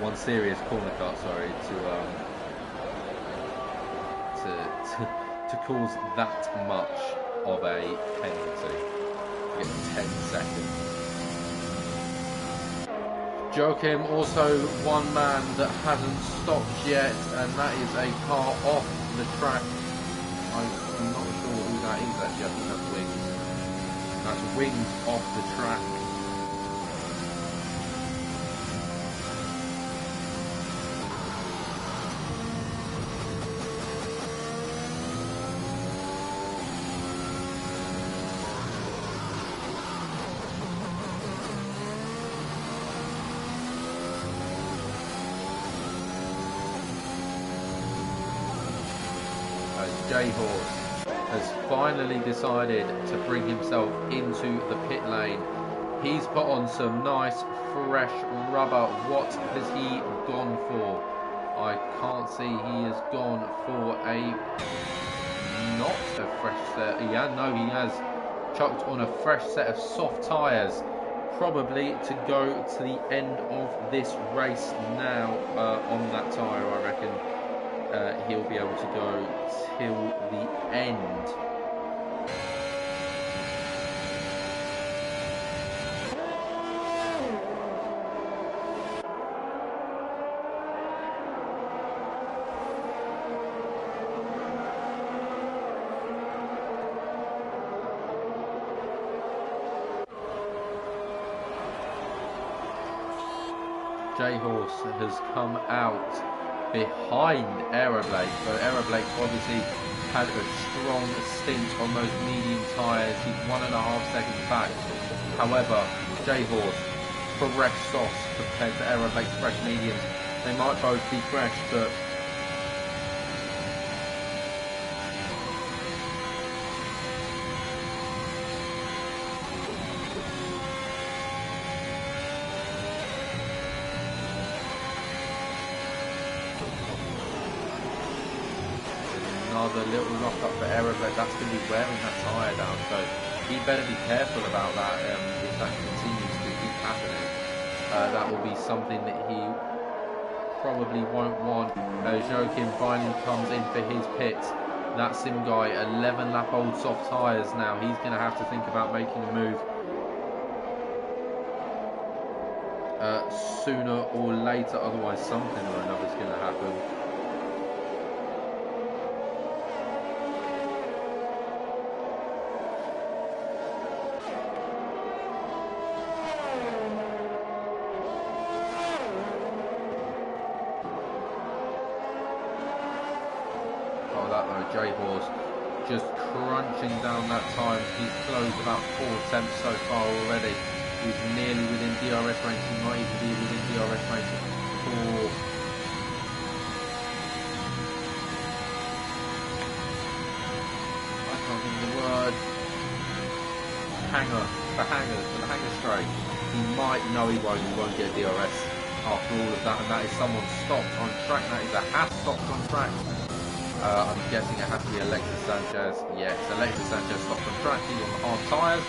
S1: One serious corner cut, sorry, to cause that much of a penalty. To get 10 seconds. Joachim, also one man that hasn't stopped yet, and that is a car off the track. I'm not sure who that is actually. I think that's Wings. That's Wings off the track. J-Horse has finally decided to bring himself into the pit lane. He's put on some nice fresh rubber. What has he gone for? I can't see. He has gone for a not a fresh set. Yeah, no, he has chucked on a fresh set of soft tyres, probably to go to the end of this race now. On that tyre, I reckon he'll be able to go till the end. J-Horse has come out behind Aeroblake. So Aeroblake obviously had a strong stint on those medium tyres. He's 1.5 seconds back. However, J-Horse, fresh sauce compared to Aeroblake's fresh mediums. They might both be fresh, but another little lock up for Aeroblake. That's going to be wearing that tyre down, so he better be careful about that if that continues to keep happening. That will be something that he probably won't want. Joachim finally comes in for his pit. That Sim guy, 11 lap old soft tyres now. He's going to have to think about making a move sooner or later, otherwise something or another is going to happen. J-Horse just crunching down that time. He's closed about 4 tenths so far already. He's nearly within DRS range. He might even be within DRS range for I can't think of the word. For the hanger straight. He might, no he won't get a DRS after all of that, and that is someone stopped on track. That is a Haas stopped on track. I'm guessing it has to be Alexis Sanchez. Yes, Alexis Sanchez stopped on track. He's on the hard tyres.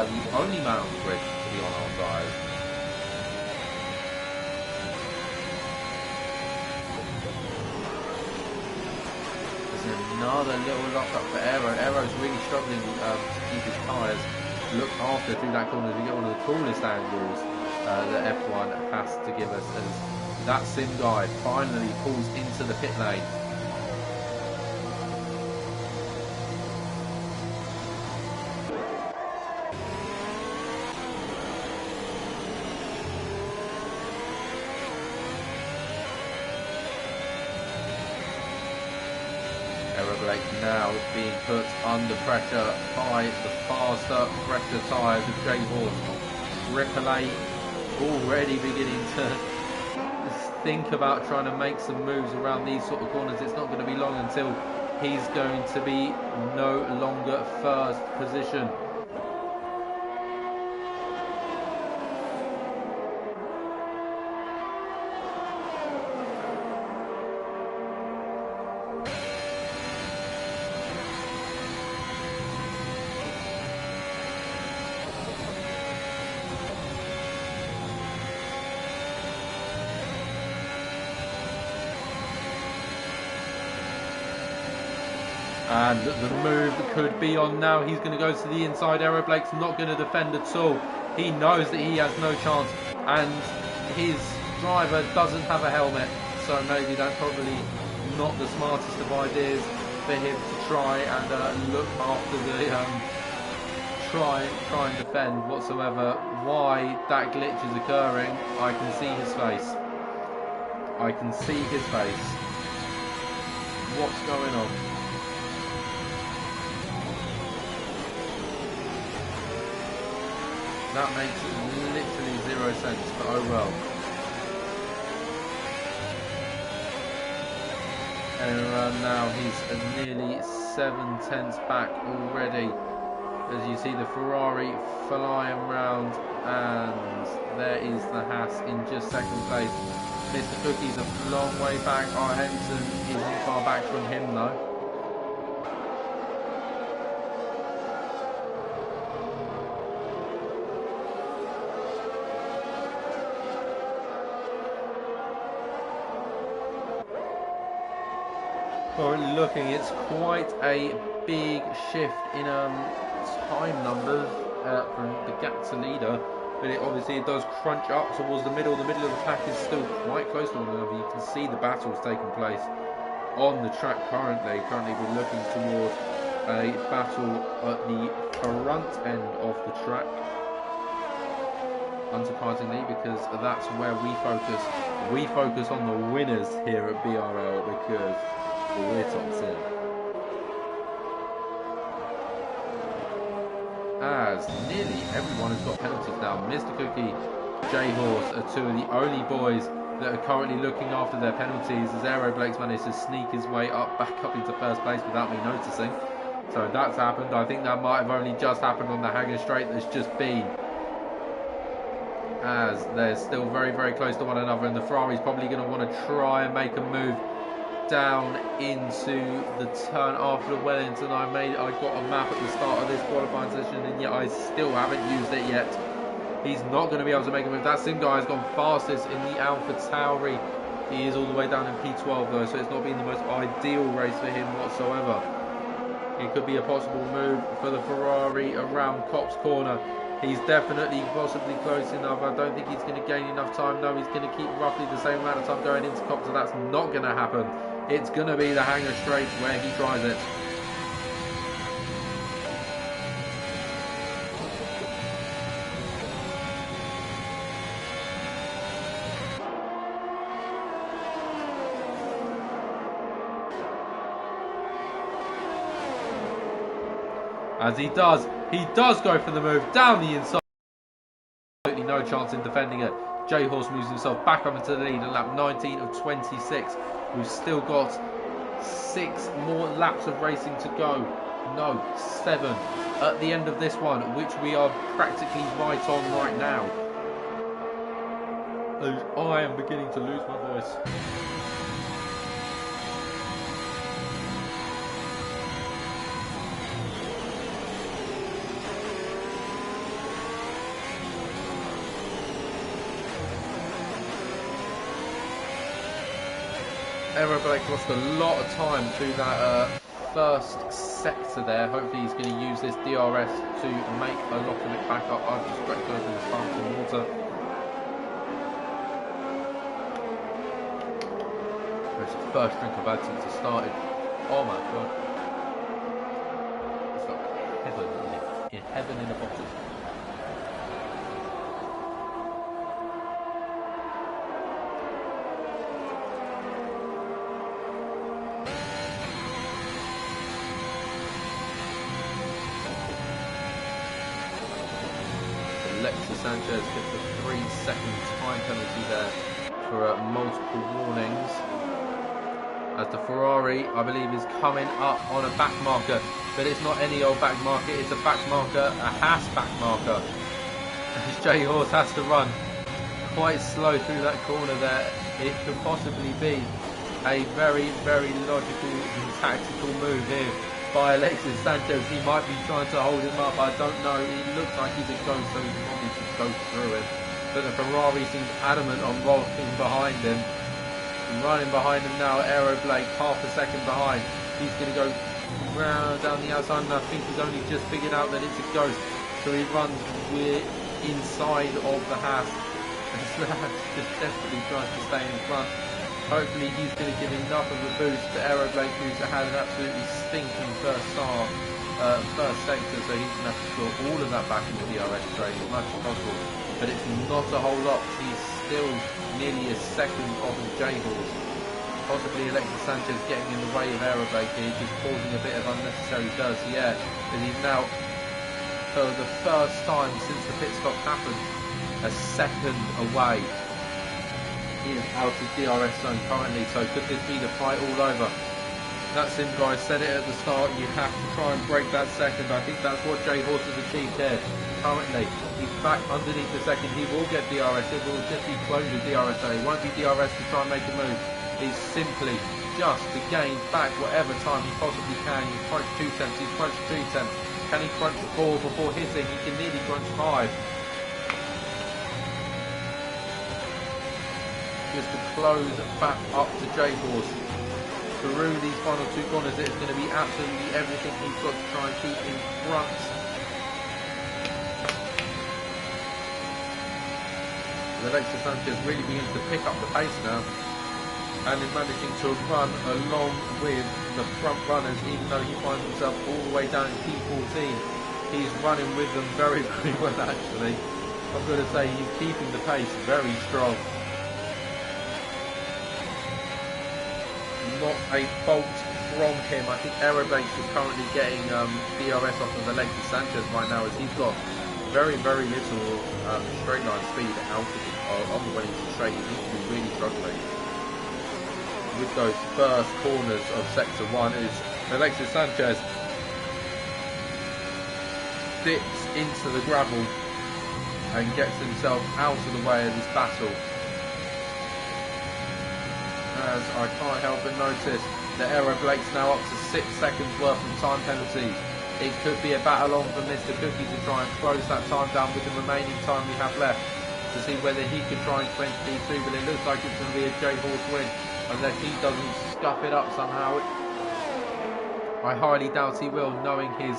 S1: The only man on the grid to be on hard tyres. There's another little lock up for Aero. Aero's really struggling to keep his tyres looked after through that corner to get one of the coolest angles that F1 has to give us, as that Sim guy finally pulls into the pit lane. Aeroblake now being put under pressure by the faster, fresher tyres of J-Horse. Triple A already beginning to think about trying to make some moves around these sort of corners. It's not going to be long until he's going to be no longer first position. And the move could be on now. He's going to go to the inside. Aeroblake's not going to defend at all. He knows that he has no chance, and his driver doesn't have a helmet, so maybe that's probably not the smartest of ideas for him to try and look after the try and defend whatsoever. Why that glitch is occurring, I can see his face. I can see his face. What's going on? That makes literally 0 sense, but oh well. And around now, he's nearly 7 tenths back already. As you see the Ferrari flying round, and there is the Haas in just second place. Mr. Cookie's a long way back. Our Henson isn't far back from him though. Currently looking, it's quite a big shift in time numbers from the gap to leader, but it does crunch up towards the middle. The middle of the pack is still quite close to one another. You can see the battles taking place on the track currently. Currently we're looking towards a battle at the front end of the track, unsurprisingly, because that's where we focus. We focus on the winners here at BRL because we're top in. As nearly everyone has got penalties now. Mr. Cookie, J-Horse are two of the only boys that are currently looking after their penalties, as Aero Blake's managed to sneak his way back up into first place without me noticing. So that's happened. I think that might have only just happened on the hanger straight that's just been, as they're still very, very close to one another, and the Ferrari's probably going to want to try and make a move down into the turn after Wellington. I got a map at the start of this qualifying session, and yet I still haven't used it yet. He's not going to be able to make a move. That Sim guy has gone fastest in the Alpha Tauri. He is all the way down in P12 though, so it's not been the most ideal race for him whatsoever. It could be a possible move for the Ferrari around Cops Corner. He's definitely possibly close enough. I don't think he's going to gain enough time. No, he's going to keep roughly the same amount of time going into Cops, so that's not going to happen. It's going to be the hanger straight where he tries it. As he does go for the move down the inside. Absolutely no chance in defending it. J-Horse moves himself back up into the lead in lap 19 of 26. We've still got 6 more laps of racing to go. No, 7 at the end of this one, which we are practically right on right now. I am beginning to lose my voice. Aero Blake lost a lot of time through that first sector there. Hopefully he's going to use this DRS to make a lot of it back up. I've just cracked open the sparkling water. It's the first drink I've had since I started. Oh my god. It's like heaven, heaven in a bottle. Sanchez gets a 3-second time penalty there for multiple warnings. As the Ferrari, I believe, is coming up on a back marker, but it's not any old back marker, it's a back marker, a Haas back marker. As J-Horse has to run quite slow through that corner there. It could possibly be a very, very logical and tactical move here by Alexis Sanchez. He might be trying to hold him up, I don't know. It looks like he's a ghost, so he probably should go through him. But the Ferrari seems adamant on rolling behind him. Running behind him now, Aero Blake, half a second behind. He's going to go round down the outside, and I think he's only just figured out that it's a ghost. So he runs inside of the Haas. And just desperately tries to stay in front. Hopefully he's going to give enough of a boost to Aero Blake, who's had an absolutely stinking first sector, so he's going to have to score all of that back into the DRS straight as much as possible. But it's not a whole lot. He's still nearly a second off of J-Horse. Possibly Alexis Sanchez getting in the way of Aero Blake here, just causing a bit of unnecessary dirty air. But he's now, for the first time since the pit stop happened, a second away. He is out of DRS zone currently, so could this be the fight all over? That Sim guy said it at the start, you have to try and break that second. I think that's what J-Horse has achieved here. currently. He's back underneath the second. He will get DRS. It will just be closure DRS. So it won't be DRS to try and make a move. It's simply just to gain back whatever time he possibly can. He's crunched 2 tenths. He's crunched 3 tenths. Can he crunch 4 before hitting? He can nearly crunch 5. Just to close back up to J-Horse. Through these final 2 corners, it's going to be absolutely everything he's got to try and keep in front. Alexis Sanchez really begins to pick up the pace now and is managing to run along with the front runners, even though he finds himself all the way down in P14. He's running with them very, very well actually. I've got to say, he's keeping the pace very strong. Not a fault from him. I think Aerobates is currently getting DRS off of Alexis Sanchez right now, as he's got very, very little straight line speed out on the Wellington straight. He seems to be really struggling with those first corners of sector 1. Is Alexis Sanchez dips into the gravel and gets himself out of the way of this battle. As I can't help but notice that Aeroblake's now up to 6 seconds worth of time penalties. It could be a battle on for Mr. Cookie to try and close that time down with the remaining time we have left, to see whether he can try and clinch P2, but it looks like it's going to be a J-Horse win unless he doesn't scuff it up somehow. I highly doubt he will, knowing his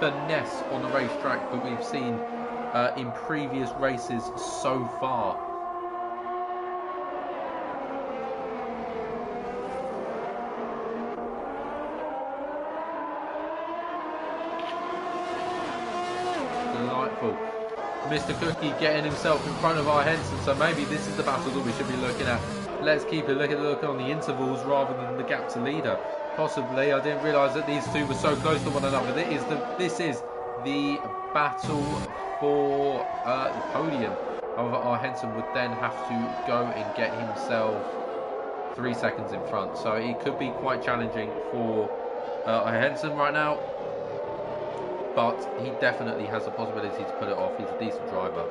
S1: finesse on the racetrack that we've seen in previous races so far. Delightful. Mr. Cookie getting himself in front of our Henson, so maybe this is the battle that we should be looking at. Let's keep a look on the intervals rather than the gap to leader. Possibly. I didn't realise that these two were so close to one another. This is the battle for the podium. However, our Henson would then have to go and get himself 3 seconds in front, so it could be quite challenging for our Henson right now. But he definitely has the possibility to put it off. He's a decent driver.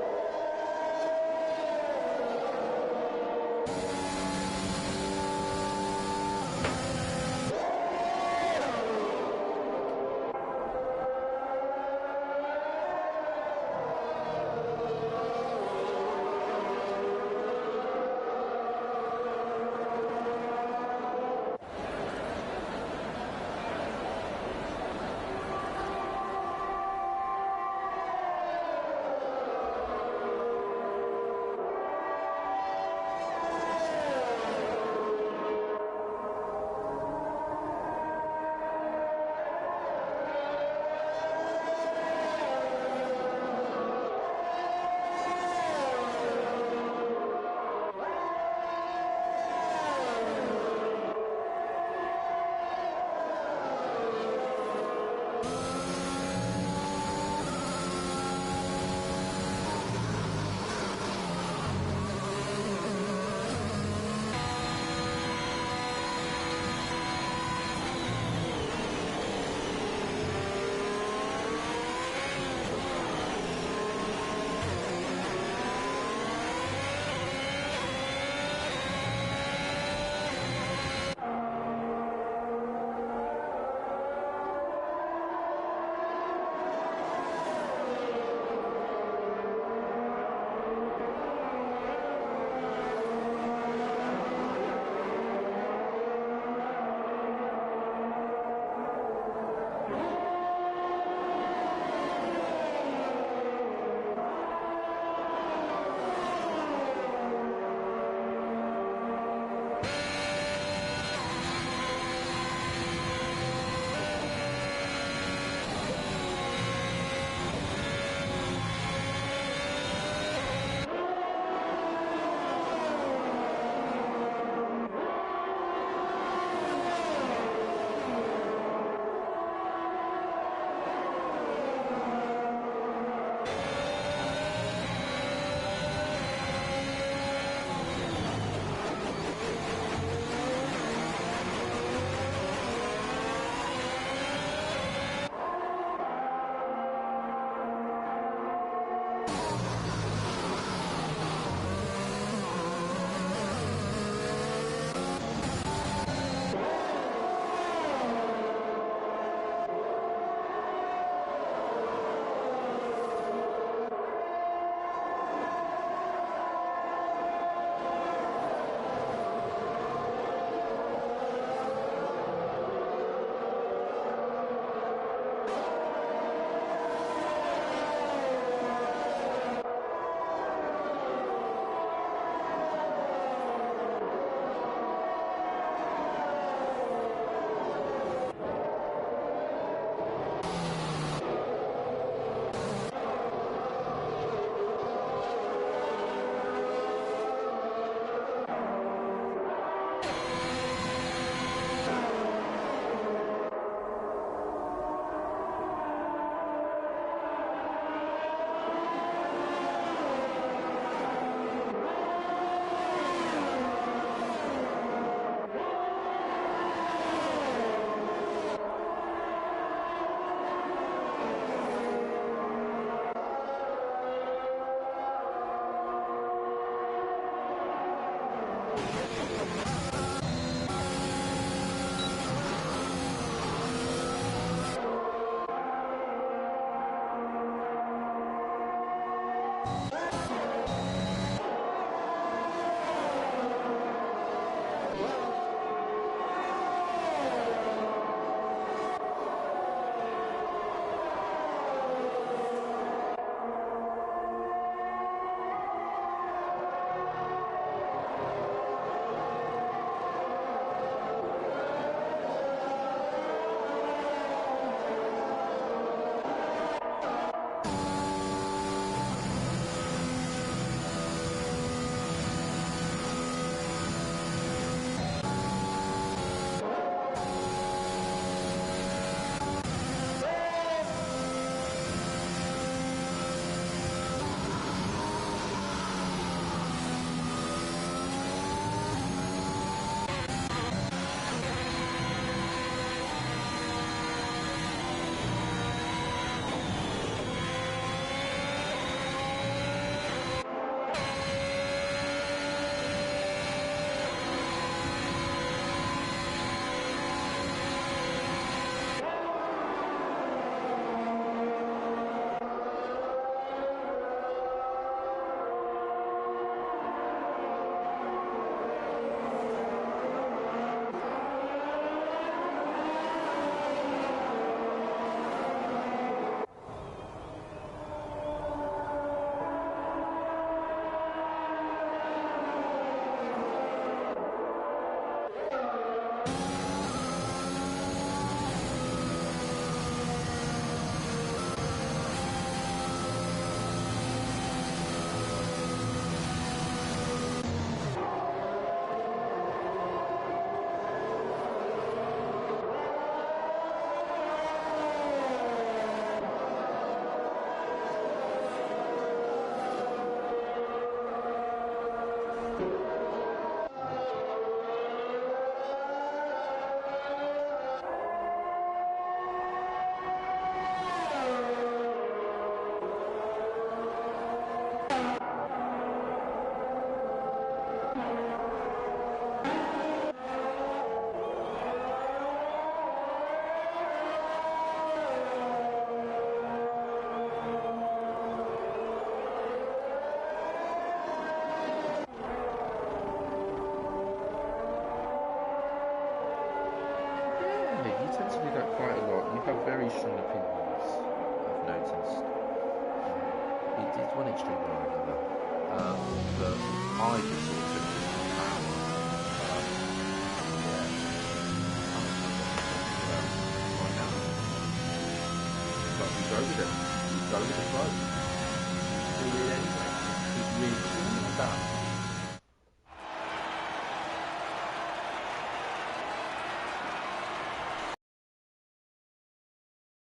S1: strong opinions I've noticed. It's one extreme or another. But I just sort of took this to power. Yeah. Right now. But we go with it. We go with the flow. We do it anyway. It really is that.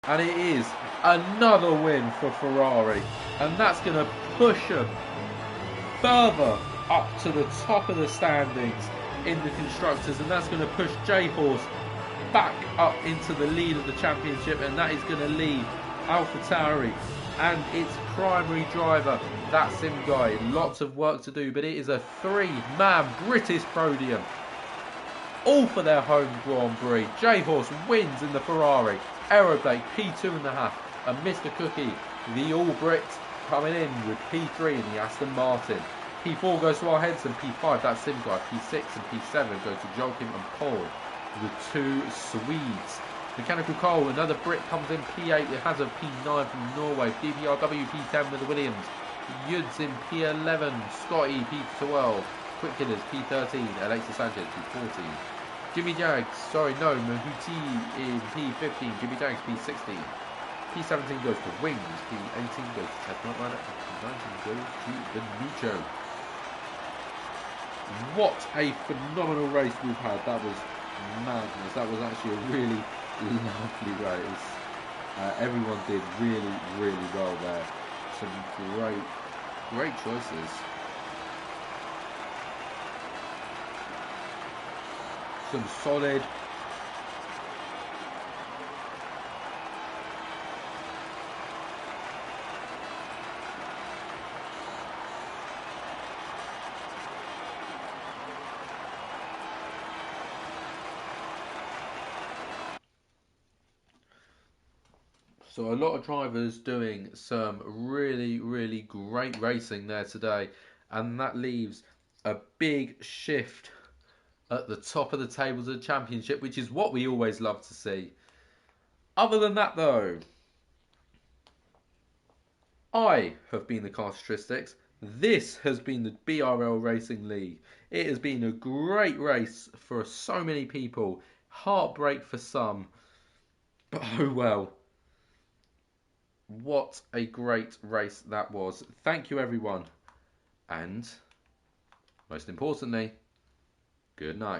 S1: And it is another win for Ferrari. And that's going to push them further up to the top of the standings in the Constructors. And that's going to push J-Horse back up into the lead of the championship. And that is going to leave AlphaTauri and its primary driver, that Sim guy. Lots of work to do, but it is a three-man British podium. All for their home Grand Prix. J-Horse wins in the Ferrari. Aeroblake P2.5 and Mr. Cookie, the All Brit, coming in with P3 in the Aston Martin. P4 goes to our Henson, P5 that's Sim guy, P6 and P7 go to Joachim and Paul, the two Swedes. Mechanical Cole, another Brit comes in P8 with Hazard P9 from Norway, DPRW P10 with the Williams, Yuds in P11, Scotty P12, Quick Killers P13, Alexa Sanchez P14. Jimmy Jags, Mahuti in P15, Jimmy Jags P16, P17 goes to Wings, P18 goes to Chestnut Rider, P19 goes to Benuccio. What a phenomenal race we've had. That was madness. That was actually a really lovely race. Everyone did really, really well there. Some great choices. Some solid So a lot of drivers doing some really, really great racing there today. And that leaves a big shift at the top of the tables of the championship, which is what we always love to see. Other than that, though, I have been the Castristics. This has been the BRL Racing League. It has been a great race for so many people. Heartbreak for some. But oh well. What a great race that was. Thank you, everyone. And, most importantly, good night.